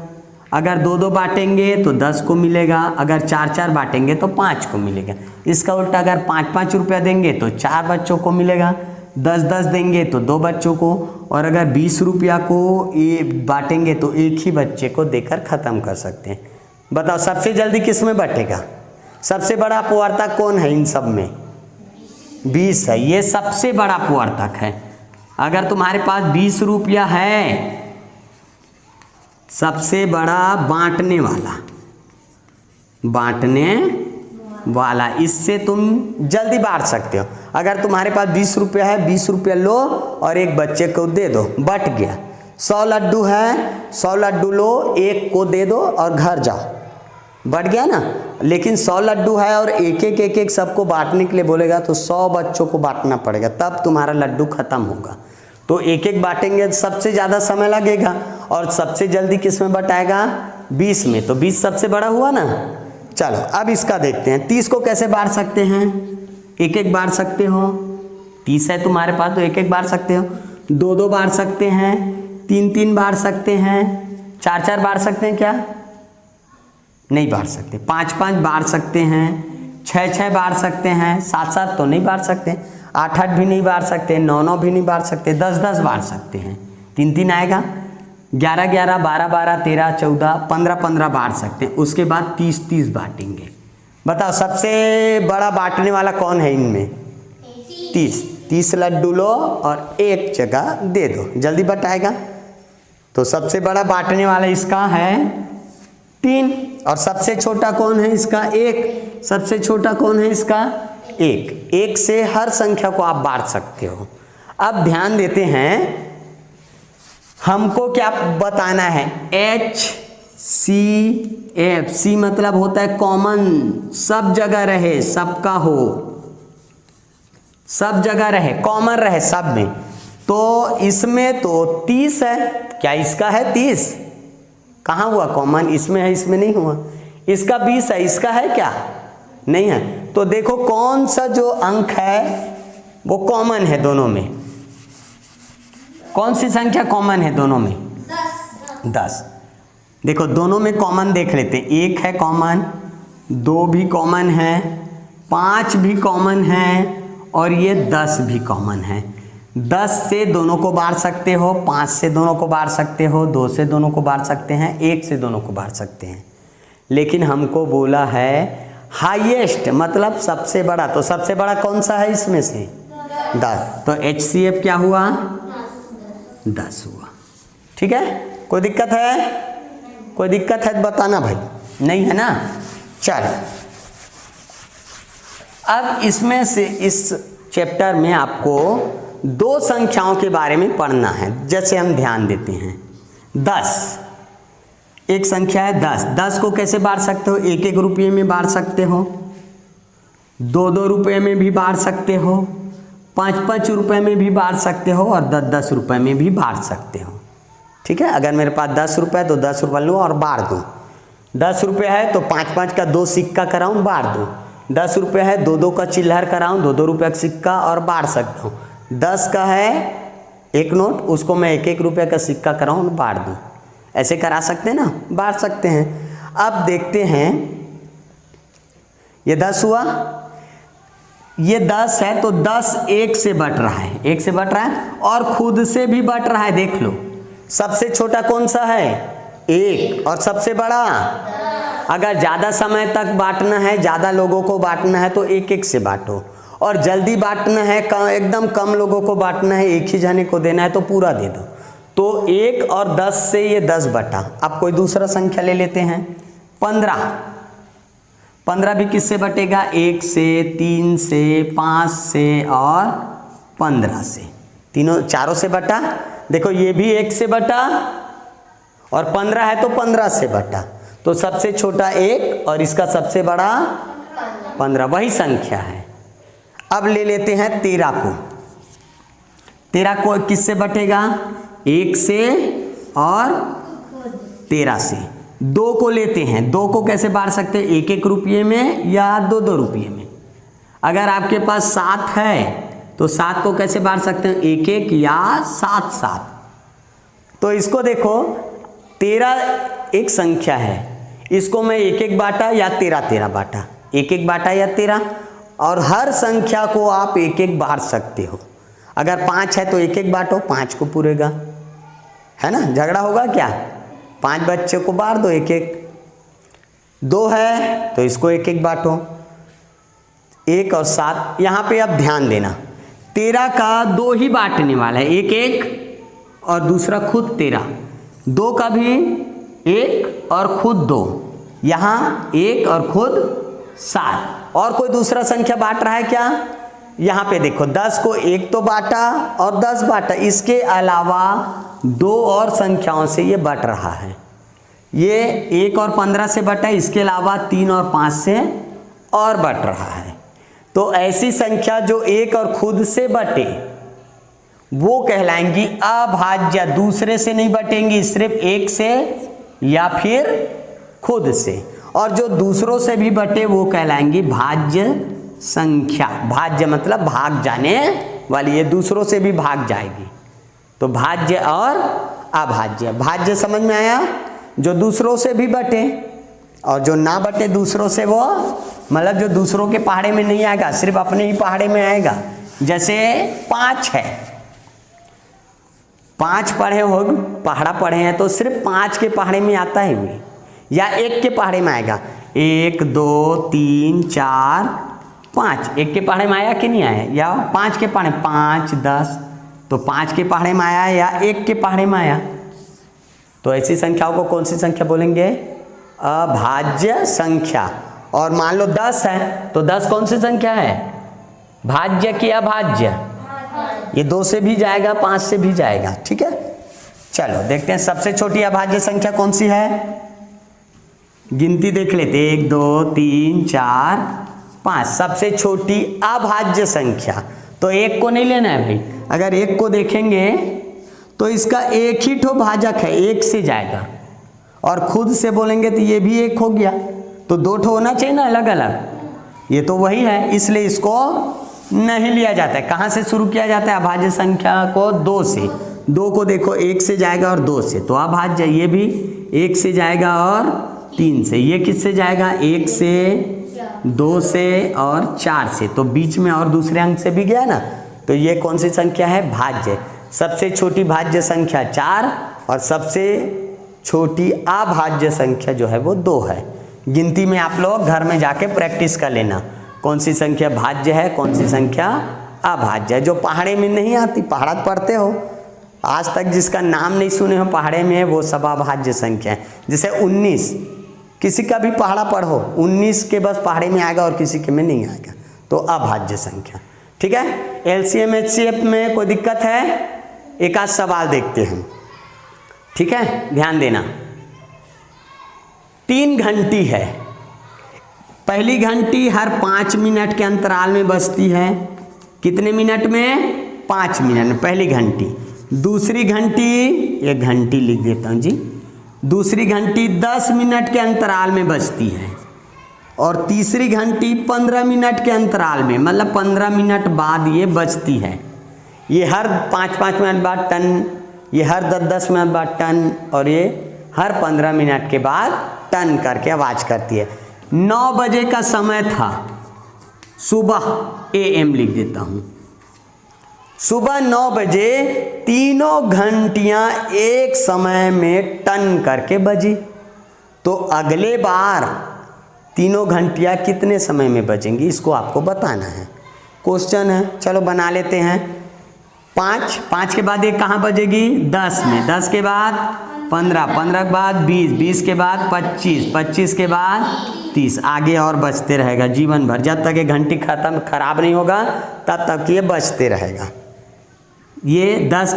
अगर 2-2 बांटेंगे तो 10 को मिलेगा, अगर 4-4 बांटेंगे तो 5 को मिलेगा। इसका उल्टा अगर 5-5 रुपया देंगे तो 4 बच्चों को मिलेगा, 10-10 देंगे तो 2 बच्चों को, और अगर 20 रुपया को बांटेंगे तो एक ही बच्चे को देकर ख़त्म कर सकते हैं। बताओ सबसे जल्दी किस में बटेगा? सबसे बड़ा अपवर्तक कौन है इन सब में? 20 है, ये सबसे बड़ा अपवर्तक है। अगर तुम्हारे पास 20 रुपया है, सबसे बड़ा बांटने वाला, इससे तुम जल्दी बांट सकते हो। अगर तुम्हारे पास 20 रुपया है, 20 रुपया लो और एक बच्चे को दे दो, बट गया। 100 लड्डू है, 100 लड्डू लो, एक को दे दो और घर जाओ, बढ़ गया ना। लेकिन 100 लड्डू है और एक एक सबको बांटने के लिए बोलेगा तो 100 बच्चों को बांटना पड़ेगा, तब तुम्हारा लड्डू खत्म होगा। तो एक एक बांटेंगे सबसे ज़्यादा समय लगेगा, और सबसे जल्दी किस में बटाएगा? 20 में। तो 20 सबसे बड़ा हुआ ना। चलो अब इसका देखते हैं, 30 को कैसे बांट सकते हैं? एक एक बांट सकते हो, 30 है तुम्हारे पास तो एक एक बांट सकते हो, 2-2 बांट सकते हैं, 3-3 बांट सकते हैं, 4-4 बांट सकते हैं क्या? नहीं बांट सकते। 5-5 बांट सकते हैं, 6-6 बांट सकते हैं, 7-7 तो नहीं बांट सकते, 8-8 भी नहीं बांट सकते, 9-9 भी नहीं बांट सकते, 10-10 बांट सकते हैं, 3-3 आएगा, 11-11, 12-12, 13-14, 15-15 बांट सकते हैं। उसके बाद 30-30 बांटेंगे। बताओ सबसे बड़ा बांटने वाला कौन है इनमें? 30 लड्डू लो और एक जगह दे दो, जल्दी बटाएगा। तो सबसे बड़ा बांटने वाला इसका है 3, और सबसे छोटा कौन है इसका? 1। सबसे छोटा कौन है इसका? 1। 1 से हर संख्या को आप बांट सकते हो। अब ध्यान देते हैं, हमको क्या बताना है? HCF। C मतलब होता है कॉमन, सब जगह रहे, सबका हो, सब जगह रहे, कॉमन रहे सब में। तो इसमें तो 30 है, क्या इसका है 30? कहाँ हुआ कॉमन? इसमें है, इसमें नहीं हुआ। इसका 20 है, इसका है क्या? नहीं है। तो देखो कौन सा जो अंक है वो कॉमन है दोनों में? कौन सी संख्या कॉमन है दोनों में? 10। देखो दोनों में कॉमन देख लेते हैं। 1 है कॉमन, 2 भी कॉमन है, 5 भी कॉमन है, और ये 10 भी कॉमन है। 10 से दोनों को बांट सकते हो, 5 से दोनों को बांट सकते हो, 2 से दोनों को बांट सकते हैं, 1 से दोनों को बांट सकते हैं। लेकिन हमको बोला है हाईएस्ट, मतलब सबसे बड़ा। तो सबसे बड़ा कौन सा है इसमें से? 10। तो HCF क्या हुआ? 10 हुआ। ठीक है, कोई दिक्कत है? कोई दिक्कत है तो बताना भाई, नहीं है ना? चलो अब इसमें से इस चैप्टर में आपको 2 संख्याओं के बारे में पढ़ना है। जैसे हम ध्यान देते हैं, 10 एक संख्या है 10। 10 को कैसे बांट सकते हो? 1-1 रुपये में बांट सकते हो, 2-2 रुपये में भी बांट सकते हो, 5-5 रुपये में भी बांट सकते हो, और 10-10 रुपये में भी बांट सकते हो। ठीक है, अगर मेरे पास 10 रुपये है तो 10 रुपये लूँ और बांट दूँ। 10 रुपये है तो 5-5 का 2 सिक्का कराऊँ, बांट दूँ। 10 रुपये है 2-2 का चिल्लहर कराऊँ, 2-2 रुपये का सिक्का और बांट सकता हूँ। 10 का है 1 नोट, उसको मैं 1-1 रुपये का सिक्का कराऊँ और बांट दूँ। ऐसे करा सकते हैं ना, बांट सकते हैं। अब देखते हैं, ये 10 हुआ, ये 10 है तो 10 1 से बट रहा है, 1 से बट रहा है, और खुद से भी बट रहा है। देख लो सबसे छोटा कौन सा है? 1, और सबसे बड़ा? अगर ज़्यादा समय तक बांटना है, ज़्यादा लोगों को बांटना है तो 1-1 से बांटो, और जल्दी बांटना है, एकदम कम लोगों को बांटना है, एक ही जने को देना है तो पूरा दे दो। तो 1 और 10 से ये 10 बटा। अब कोई दूसरा संख्या ले लेते हैं, 15। 15 भी किससे बटेगा? 1 से, 3 से, 5 से और 15 से। तीनों चारों से बटा। देखो ये भी 1 से बटा, और 15 है तो 15 से बटा। तो सबसे छोटा 1 और इसका सबसे बड़ा 15, वही संख्या है। अब ले लेते हैं 13 को। 13 को किससे बटेगा? 1 से और 13 से। 2 को लेते हैं, 2 को कैसे बांट सकते हैं? 1-1 रुपये में या 2-2 रुपये में। अगर आपके पास 7 है तो 7 को कैसे बांट सकते हैं? 1-1 या 7-7। तो इसको देखो, 13 एक संख्या है, इसको मैं 1-1 बांटा या 13-13 बांटा, 1-1 बांटा या 13, और हर संख्या को आप 1-1 बांट सकते हो। अगर 5 है तो 1-1 बांटो, 5 को पूरेगा, है ना? झगड़ा होगा क्या? 5 बच्चे को बांट दो 1-1। 2 है तो इसको 1-1 बांटो, 1 और 7। यहाँ पे अब ध्यान देना, 13 का 2 ही बांटने वाला है, 1-1 और दूसरा खुद 13। 2 का भी 1 और खुद 2, यहाँ 1 और खुद 7। और कोई दूसरा संख्या बांट रहा है क्या? यहाँ पे देखो 10 को 1 तो बांटा और 10 बांटा, इसके अलावा 2 और संख्याओं से ये बट रहा है। ये 1 और 15 से बटा, इसके अलावा 3 और 5 से और बट रहा है। तो ऐसी संख्या जो 1 और खुद से बटे वो कहलाएंगी अभाज्य, दूसरे से नहीं बटेंगी, सिर्फ एक से या फिर खुद से। और जो दूसरों से भी बटे वो कहलाएंगी भाज्य संख्या। भाज्य मतलब भाग जाने वाली, ये दूसरों से भी भाग जाएगी। तो भाज्य और अभाज्य। भाज्य समझ में आया, जो दूसरों से भी बटे, और जो ना बटे दूसरों से वो मतलब जो दूसरों के पहाड़े में नहीं आएगा, सिर्फ अपने ही पहाड़े में आएगा। जैसे 5 है, 5 पढ़े हो, पहाड़ा पढ़े हैं तो सिर्फ 5 के पहाड़े में आता है वे, या 1 के पहाड़े में आएगा। 1 2 3 4 5 1 के पहाड़े में आया कि नहीं आया, या 5 के पहाड़े, 5 10, तो 5 के पहाड़े में आया या 1 के पहाड़े में आया। तो ऐसी संख्याओं को कौन सी संख्या बोलेंगे, अभाज्य संख्या। और मान लो 10 है तो 10 कौन सी संख्या है, भाज्य की अभाज्य, ये 2 से भी जाएगा 5 से भी जाएगा। ठीक है, चलो देखते हैं सबसे छोटी अभाज्य संख्या कौन सी है। गिनती देख लेते, 1 2 3 4 5, सबसे छोटी अभाज्य संख्या। तो 1 को नहीं लेना है भाई, अगर 1 को देखेंगे तो इसका एक ही ठो भाजक है, 1 से जाएगा, और खुद से बोलेंगे तो ये भी 1 हो गया, तो 2 ठो होना चाहिए ना अलग अलग, ये तो वही है, इसलिए इसको नहीं लिया जाता है। कहाँ से शुरू किया जाता है अभाज्य संख्या को, 2 से। 2 को देखो 1 से जाएगा और 2 से, तो अभाज्य। ये भी 1 से जाएगा और 3 से। ये किससे जाएगा, 1 से 2 से और 4 से, तो बीच में और दूसरे अंक से भी गया ना, तो ये कौन सी संख्या है, भाज्य। सबसे छोटी भाज्य संख्या 4 और सबसे छोटी अभाज्य संख्या जो है वो 2 है। गिनती में आप लोग घर में जाके प्रैक्टिस कर लेना, कौन सी संख्या भाज्य है, कौन सी संख्या अभाज्य है। जो पहाड़े में नहीं आती, पहाड़ा पढ़ते हो, आज तक जिसका नाम नहीं सुने हो पहाड़े में, वो सब अभाज्य संख्या है। जैसे 19, किसी का भी पहाड़ा पढ़ो, 19 के बस पहाड़े में आएगा और किसी के में नहीं आएगा, तो अभाज्य संख्या। ठीक है, एलसीएम एचसीएफ में कोई दिक्कत है, एक आध सवाल देखते हैं। ठीक है, ध्यान देना। 3 घंटी है, पहली घंटी हर 5 मिनट के अंतराल में बजती है। कितने मिनट में, 5 मिनट में पहली घंटी। दूसरी घंटी, ये घंटी लिख देता हूँ जी, दूसरी घंटी 10 मिनट के अंतराल में बजती है, और तीसरी घंटी 15 मिनट के अंतराल में, मतलब 15 मिनट बाद ये बजती है। ये हर 5-5 मिनट बाद टन, ये हर 10-10 मिनट बाद टन, और ये हर 15 मिनट के बाद टन करके आवाज़ करती है। 9 बजे का समय था, सुबह AM लिख देता हूँ। सुबह 9 बजे तीनों घंटियाँ एक समय में टन करके बजी। तो अगले बार तीनों घंटियाँ कितने समय में बजेंगी, इसको आपको बताना है। क्वेश्चन है, चलो बना लेते हैं। 5 के बाद एक कहाँ बजेगी, 10 में, 10 के बाद 15, 15 के बाद 20, 20 के बाद 25, 25 के बाद 30, आगे और बजते रहेगा जीवन भर, जब तक ये घंटी खराब नहीं होगा तब तक ये बजते रहेगा। ये 10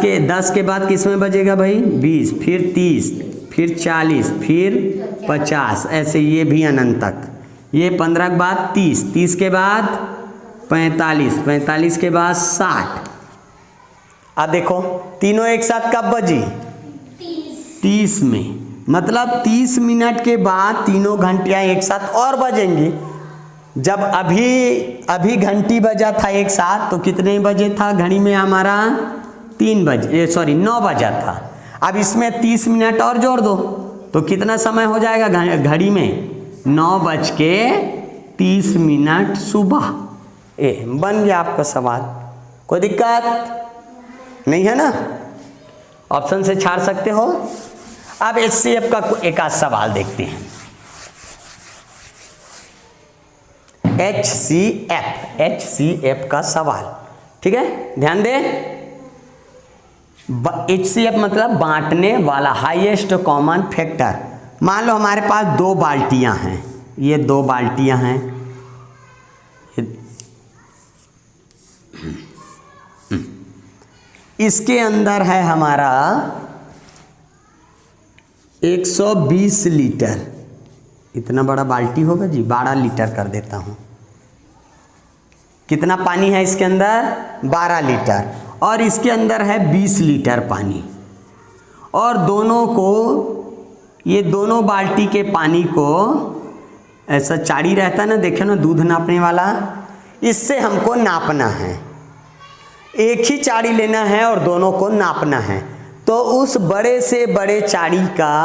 के बाद किस में बजेगा भाई, 20, फिर 30, फिर 40, फिर 50, ऐसे ये भी अनंत तक। ये 15 के बाद 30, 30 के बाद 45, 45 के बाद 60। अब देखो तीनों एक साथ कब बजी, 30 में, मतलब 30 मिनट के बाद तीनों घंटियां एक साथ और बजेंगी। जब अभी घंटी बजा था एक साथ, तो कितने बजे था घड़ी में हमारा, 9 बजा था। अब इसमें 30 मिनट और जोड़ दो तो कितना समय हो जाएगा घड़ी में, 9:30 सुबह। बन गया आपका सवाल, कोई दिक्कत नहीं है ना, ऑप्शन से छाड़ सकते हो। अब HCF का एक आध सवाल देखते हैं। HCF का सवाल, ठीक है, ध्यान दें। HCF मतलब बांटने वाला, हाईएस्ट कॉमन फैक्टर। मान लो हमारे पास 2 बाल्टियां हैं, ये 2 बाल्टियां हैं, इसके अंदर है हमारा 120 लीटर। इतना बड़ा बाल्टी होगा जी, 12 लीटर कर देता हूँ। कितना पानी है इसके अंदर, 12 लीटर। और इसके अंदर है 20 लीटर पानी, और दोनों को, ये दोनों बाल्टी के पानी को ऐसा चाड़ी रहता है ना, देखे ना दूध नापने वाला, इससे हमको नापना है। एक ही चाड़ी लेना है और दोनों को नापना है। तो उस बड़े से बड़े चाड़ी का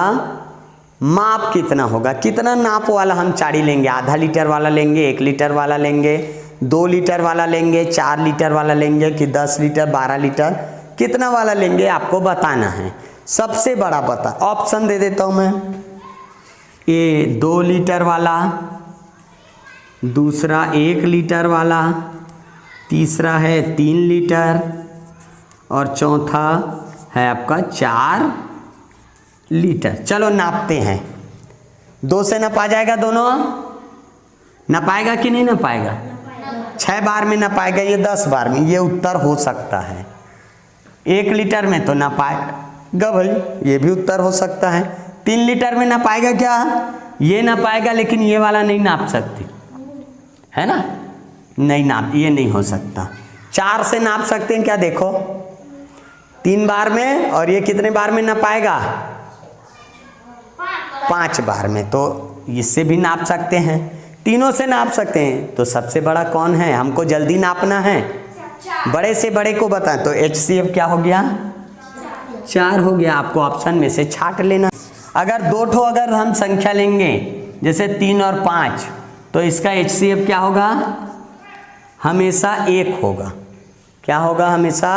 माप कितना होगा, कितना नाप वाला हम चाड़ी लेंगे, आधा लीटर वाला लेंगे, 1 लीटर वाला लेंगे, 2 लीटर वाला लेंगे, 4 लीटर वाला लेंगे कि 10 लीटर 12 लीटर, कितना वाला लेंगे आपको बताना है। सबसे बड़ा बता, ऑप्शन दे देता हूँ मैं, ये 2 लीटर वाला, दूसरा 1 लीटर वाला, तीसरा है 3 लीटर, और चौथा है आपका 4 लीटर। चलो नापते हैं। 2 से नपा जाएगा, दोनों नपाएगा कि नहीं नपाएगा? 6 बार में नपाएगा, ये 10 बार में, ये उत्तर हो सकता है। 1 लीटर में तो नपाएगा भाई, ये भी उत्तर हो सकता है। 3 लीटर में नपाएगा क्या? ये नपाएगा, लेकिन ये वाला नहीं नाप सकती है ना, नहीं नाप, ये नहीं हो सकता। 4 से नाप सकते हैं क्या? देखो 3 बार में, और ये कितने बार में नपाएगा? 5 बार में, तो इससे भी नाप सकते हैं। तीनों से नाप सकते हैं। तो सबसे बड़ा कौन है, हमको जल्दी नापना है, बड़े से बड़े को बताएं। तो HCF क्या हो गया? 4 हो गया। आपको ऑप्शन में से छाट लेना। अगर 2 ठो अगर हम संख्या लेंगे, जैसे 3 और 5, तो इसका HCF क्या होगा? हमेशा 1 होगा। क्या होगा? हमेशा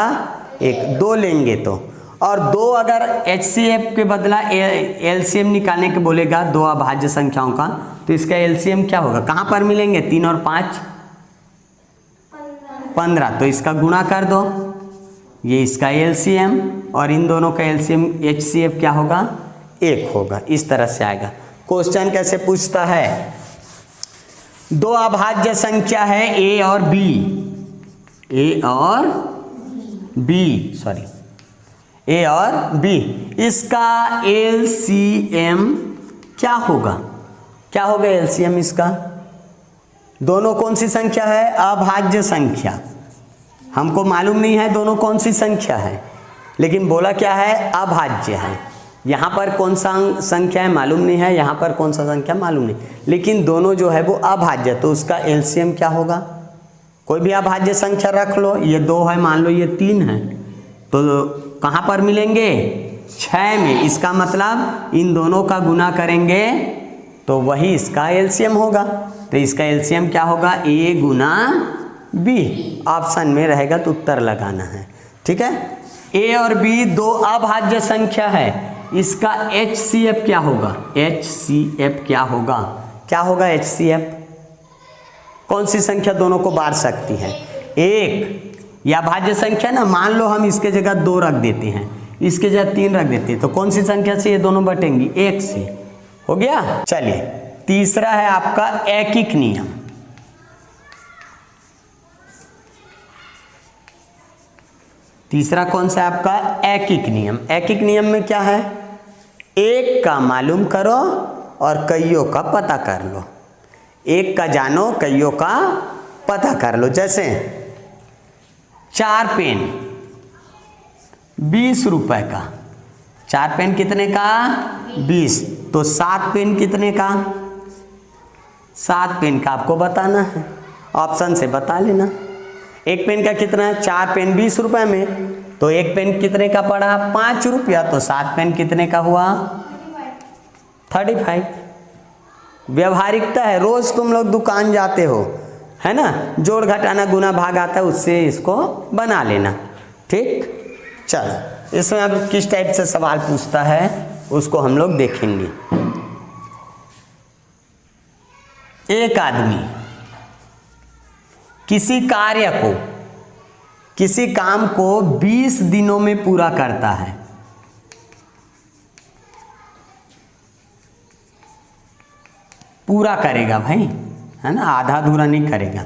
1। 2 लेंगे तो, और 2 अगर HCF के बदला LCM निकालने के बोलेगा, 2 अभाज्य संख्याओं का, तो इसका LCM क्या होगा? कहाँ पर मिलेंगे? 3 और 5 15, तो इसका गुणा कर दो, ये इसका LCM, और इन दोनों का LCM HCF क्या होगा? 1 होगा। इस तरह से आएगा। क्वेश्चन कैसे पूछता है? 2 अभाज्य संख्या है A और B, A और B, इसका LCM क्या होगा? क्या होगा LCM इसका? दोनों कौन सी संख्या है? अभाज्य संख्या। हमको मालूम नहीं है दोनों कौन सी संख्या है, लेकिन बोला क्या है? अभाज्य है। यहाँ पर कौन सा संख्या है मालूम नहीं है, यहाँ पर कौन सा संख्या मालूम नहीं, लेकिन दोनों जो है वो अभाज्य, तो उसका LCM क्या होगा? कोई भी अभाज्य संख्या रख लो, ये 2 है, मान लो ये 3 है, तो कहाँ पर मिलेंगे? 6 में। इसका मतलब इन दोनों का गुना करेंगे तो वही इसका LCM होगा। तो इसका LCM क्या होगा? A Guna B। ऑप्शन में रहेगा तो उत्तर लगाना है। ठीक है, A और B 2 अभाज्य संख्या है, इसका HCF क्या होगा? HCF क्या होगा? क्या होगा HCF? कौन सी संख्या दोनों को बांट सकती है? 1। या भाज्य संख्या ना, मान लो हम इसके जगह 2 रख देते हैं, इसके जगह 3 रख देते हैं, तो कौन सी संख्या से ये दोनों बटेंगी? 1 से। हो गया। चलिए, तीसरा है आपका एकिक नियम। तीसरा कौन सा है आपका? एकिक नियम। एकिक नियम में क्या है? एक का मालूम करो और कईयों का पता कर लो। एक का जानो, कईयों का पता कर लो। जैसे 4 पेन 20 रुपए का, 4 पेन कितने का? 20। तो 7 पेन कितने का? 7 पेन का आपको बताना है, ऑप्शन से बता लेना। एक पेन का कितना है? 4 पेन 20 रुपए में, तो एक पेन कितने का पड़ा? 5 रुपया। तो 7 पेन कितने का हुआ? 35। व्यवहारिकता है, रोज तुम लोग दुकान जाते हो, है ना, जोड़ घटाना गुना भाग आता है, उससे इसको बना लेना। ठीक, चलो इसमें अब किस टाइप से सवाल पूछता है उसको हम लोग देखेंगे। एक आदमी किसी कार्य को, किसी काम को 20 दिनों में पूरा करता है। पूरा करेगा भाई, है ना, आधा अधूरा नहीं करेगा।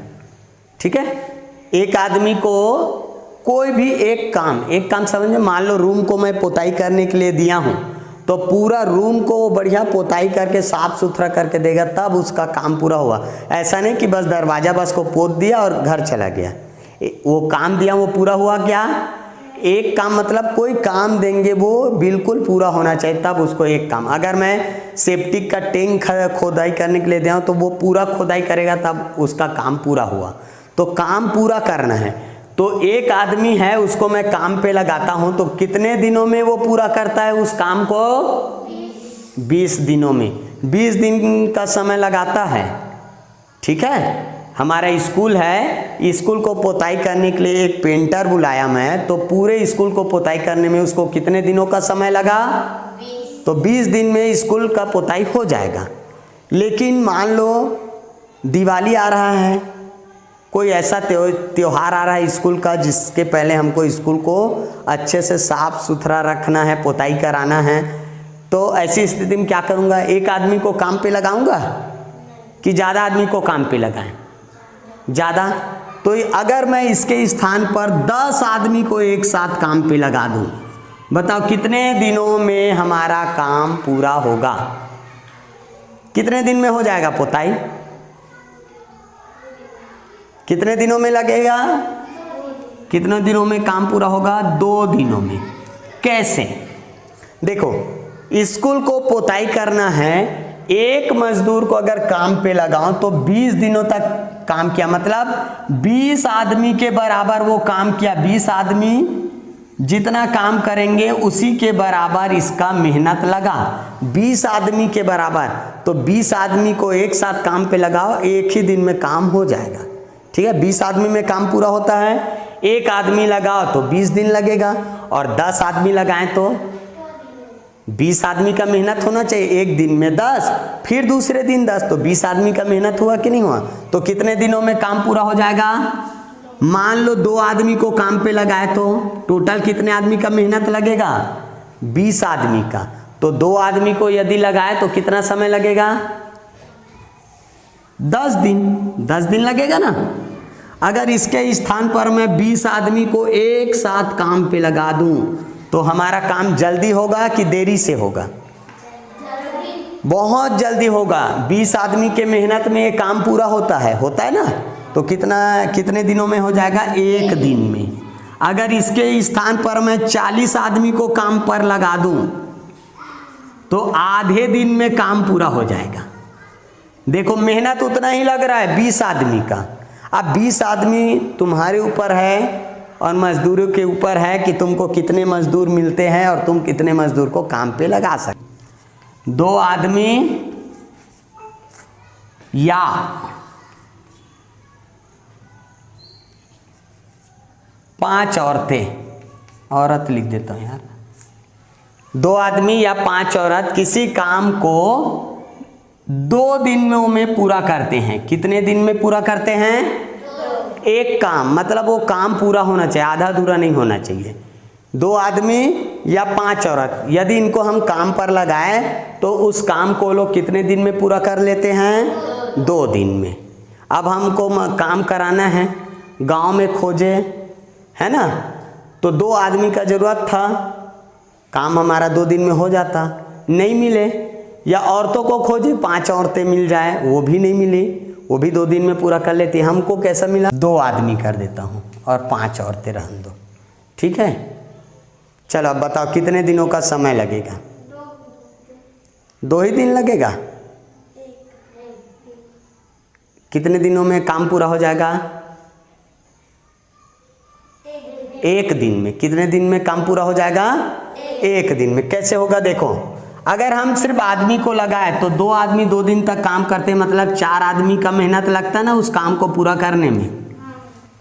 ठीक है, एक आदमी को कोई भी एक काम समझे, मान लो रूम को मैं पोताई करने के लिए दिया हूं, तो पूरा रूम को वो बढ़िया पोताई करके साफ सुथरा करके देगा, तब उसका काम पूरा हुआ। ऐसा नहीं कि बस दरवाजा बस को पोत दिया और घर चला गया। वो काम दिया वो पूरा हुआ क्या? एक काम मतलब कोई काम देंगे वो बिल्कुल पूरा होना चाहिए, तब उसको एक काम। अगर मैं सेप्टिक का टैंक खोदाई करने के लिए दिया तो वो पूरा खोदाई करेगा तब उसका काम पूरा हुआ। तो काम पूरा करना है, तो एक आदमी है उसको मैं काम पे लगाता हूँ, तो कितने दिनों में वो पूरा करता है उस काम को? 20 दिनों में। 20 दिन का समय लगाता है। ठीक है, हमारा स्कूल है, स्कूल को पोताई करने के लिए एक पेंटर बुलाया मैं, तो पूरे स्कूल को पोताई करने में उसको कितने दिनों का समय लगा? 20। तो 20 दिन में स्कूल का पोताई हो जाएगा। लेकिन मान लो दिवाली आ रहा है, कोई ऐसा त्योहार आ रहा है स्कूल का जिसके पहले हमको स्कूल को अच्छे से साफ सुथरा रखना है, पोताई कराना है, तो ऐसी स्थिति में क्या करूँगा? एक आदमी को काम पे लगाऊंगा कि ज़्यादा आदमी को काम पे लगाएं? ज़्यादा। तो अगर मैं इसके स्थान पर 10 आदमी को एक साथ काम पे लगा दूं, बताओ कितने दिनों में हमारा काम पूरा होगा? कितने दिन में हो जाएगा पोताई? कितने दिनों में लगेगा? कितने दिनों में काम पूरा होगा? 2 दिनों में। कैसे? देखो, स्कूल को पोताई करना है, एक मजदूर को अगर काम पे लगाऊं तो 20 दिनों तक काम किया, मतलब 20 आदमी के बराबर वो काम किया। 20 आदमी जितना काम करेंगे उसी के बराबर इसका मेहनत लगा। 20 आदमी के बराबर, तो 20 आदमी को एक साथ काम पे लगाओ, एक ही दिन में काम हो जाएगा। ठीक है, 20 आदमी में काम पूरा होता है। एक आदमी लगाओ तो 20 दिन लगेगा, और 10 आदमी लगाएं तो 20 आदमी का मेहनत होना चाहिए, एक दिन में 10, फिर दूसरे दिन 10, तो 20 आदमी का मेहनत हुआ कि नहीं हुआ? तो कितने दिनों में काम पूरा हो जाएगा? मान लो 2 आदमी को काम पे लगाए तो टोटल कितने आदमी का मेहनत लगेगा? 20 आदमी का। तो 2 आदमी को यदि लगाए तो कितना समय लगेगा? 10 दिन। 10 दिन लगेगा ना। अगर इसके स्थान पर मैं 20 आदमी को एक साथ काम पे लगा दूं तो हमारा काम जल्दी होगा कि देरी से होगा? बहुत जल्दी होगा। 20 आदमी के मेहनत में ये काम पूरा होता है ना। तो कितने दिनों में हो जाएगा? एक दिन में। अगर इसके स्थान पर मैं 40 आदमी को काम पर लगा दूं तो आधे दिन में काम पूरा हो जाएगा। देखो, मेहनत उतना ही लग रहा है 20 आदमी का। अब 20 आदमी तुम्हारे ऊपर है और मजदूरों के ऊपर है कि तुमको कितने मजदूर मिलते हैं और तुम कितने मजदूर को काम पे लगा सकते। 2 आदमी या 5 औरतें, औरत लिख देता हूं यार, 2 आदमी या 5 औरत किसी काम को 2 दिनों में पूरा करते हैं। कितने दिन में पूरा करते हैं? एक काम, मतलब वो काम पूरा होना चाहिए, आधा अधूरा नहीं होना चाहिए। 2 आदमी या 5 औरत, यदि इनको हम काम पर लगाएं तो उस काम को लोग कितने दिन में पूरा कर लेते हैं? 2 दिन में। अब हमको काम कराना है, गांव में खोजे, है ना, तो 2 आदमी का जरूरत था, काम हमारा 2 दिन में हो जाता, नहीं मिले। या औरतों को खोजे, 5 औरतें मिल जाए, वो भी नहीं मिली, वो भी 2 दिन में पूरा कर लेती। हमको कैसा मिला? 2 आदमी कर देता हूँ और 5 औरतें रहने दो। ठीक है, चलो अब बताओ कितने दिनों का समय लगेगा? 2 ही दिन लगेगा। कितने दिनों में काम पूरा हो जाएगा? 1 दिन में। कितने दिन में काम पूरा हो जाएगा? 1 दिन में। कैसे होगा? देखो, अगर हम सिर्फ आदमी को लगाए तो 2 आदमी 2 दिन तक काम करते, मतलब 4 आदमी का मेहनत लगता है ना उस काम को पूरा करने में।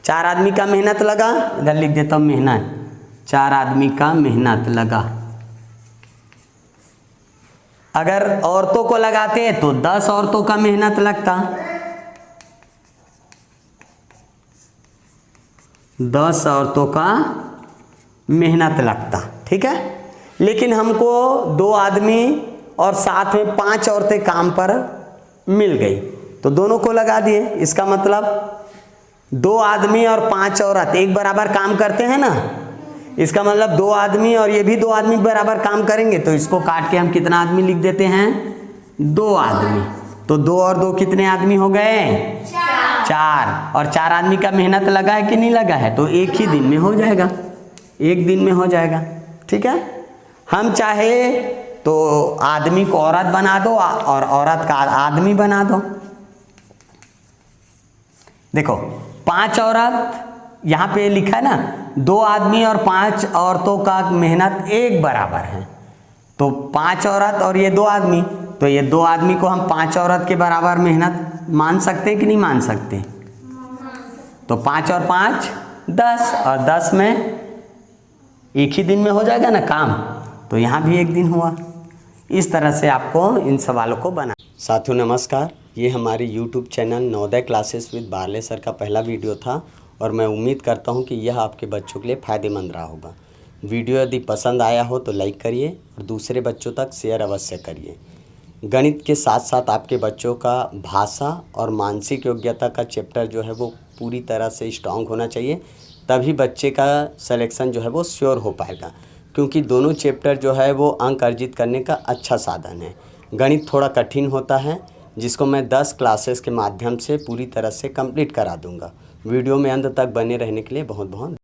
4 आदमी का मेहनत लगा, इधर लिख देता हूँ मेहनत, 4 आदमी का मेहनत लगा। अगर औरतों को लगाते तो 10 औरतों का मेहनत लगता, 10 औरतों का मेहनत लगता। ठीक है, लेकिन हमको 2 आदमी और साथ में 5 औरतें काम पर मिल गई तो दोनों को लगा दिए। इसका मतलब 2 आदमी और 5 औरत एक बराबर काम करते हैं ना। इसका मतलब 2 आदमी और ये भी 2 आदमी बराबर काम करेंगे, तो इसको काट के हम कितना आदमी लिख देते हैं? 2 आदमी। तो 2 और 2 कितने आदमी हो गए? 4। और 4 आदमी का मेहनत लगा है कि नहीं लगा है? तो एक ही दिन में हो जाएगा। एक दिन में हो जाएगा। ठीक है, हम चाहे तो आदमी को औरत बना दो और औरत का आदमी बना दो। देखो 5 औरत, यहाँ पे लिखा है ना 2 आदमी और 5 औरतों का मेहनत एक बराबर है, तो 5 औरत और ये 2 आदमी, तो ये 2 आदमी को हम 5 औरत के बराबर मेहनत मान सकते हैं कि नहीं मान सकते? तो 5 और 5 10, और 10 में एक ही दिन में हो जाएगा ना काम, तो यहाँ भी एक दिन हुआ। इस तरह से आपको इन सवालों को बना। साथियों नमस्कार, ये हमारी YouTube channel Navodaya classes with Barle sir का पहला वीडियो था और मैं उम्मीद करता हूँ कि यह आपके बच्चों के लिए फ़ायदेमंद रहा होगा। वीडियो यदि पसंद आया हो तो लाइक करिए और दूसरे बच्चों तक शेयर अवश्य करिए। गणित के साथ साथ आपके बच्चों का भाषा और मानसिक योग्यता का चैप्टर जो है वो पूरी तरह से स्ट्रांग होना चाहिए, तभी बच्चे का सिलेक्शन जो है वो श्योर हो पाएगा, क्योंकि दोनों चैप्टर जो है वो अंक अर्जित करने का अच्छा साधन है। गणित थोड़ा कठिन होता है, जिसको मैं 10 क्लासेस के माध्यम से पूरी तरह से कंप्लीट करा दूंगा। वीडियो में अंत तक बने रहने के लिए बहुत बहुत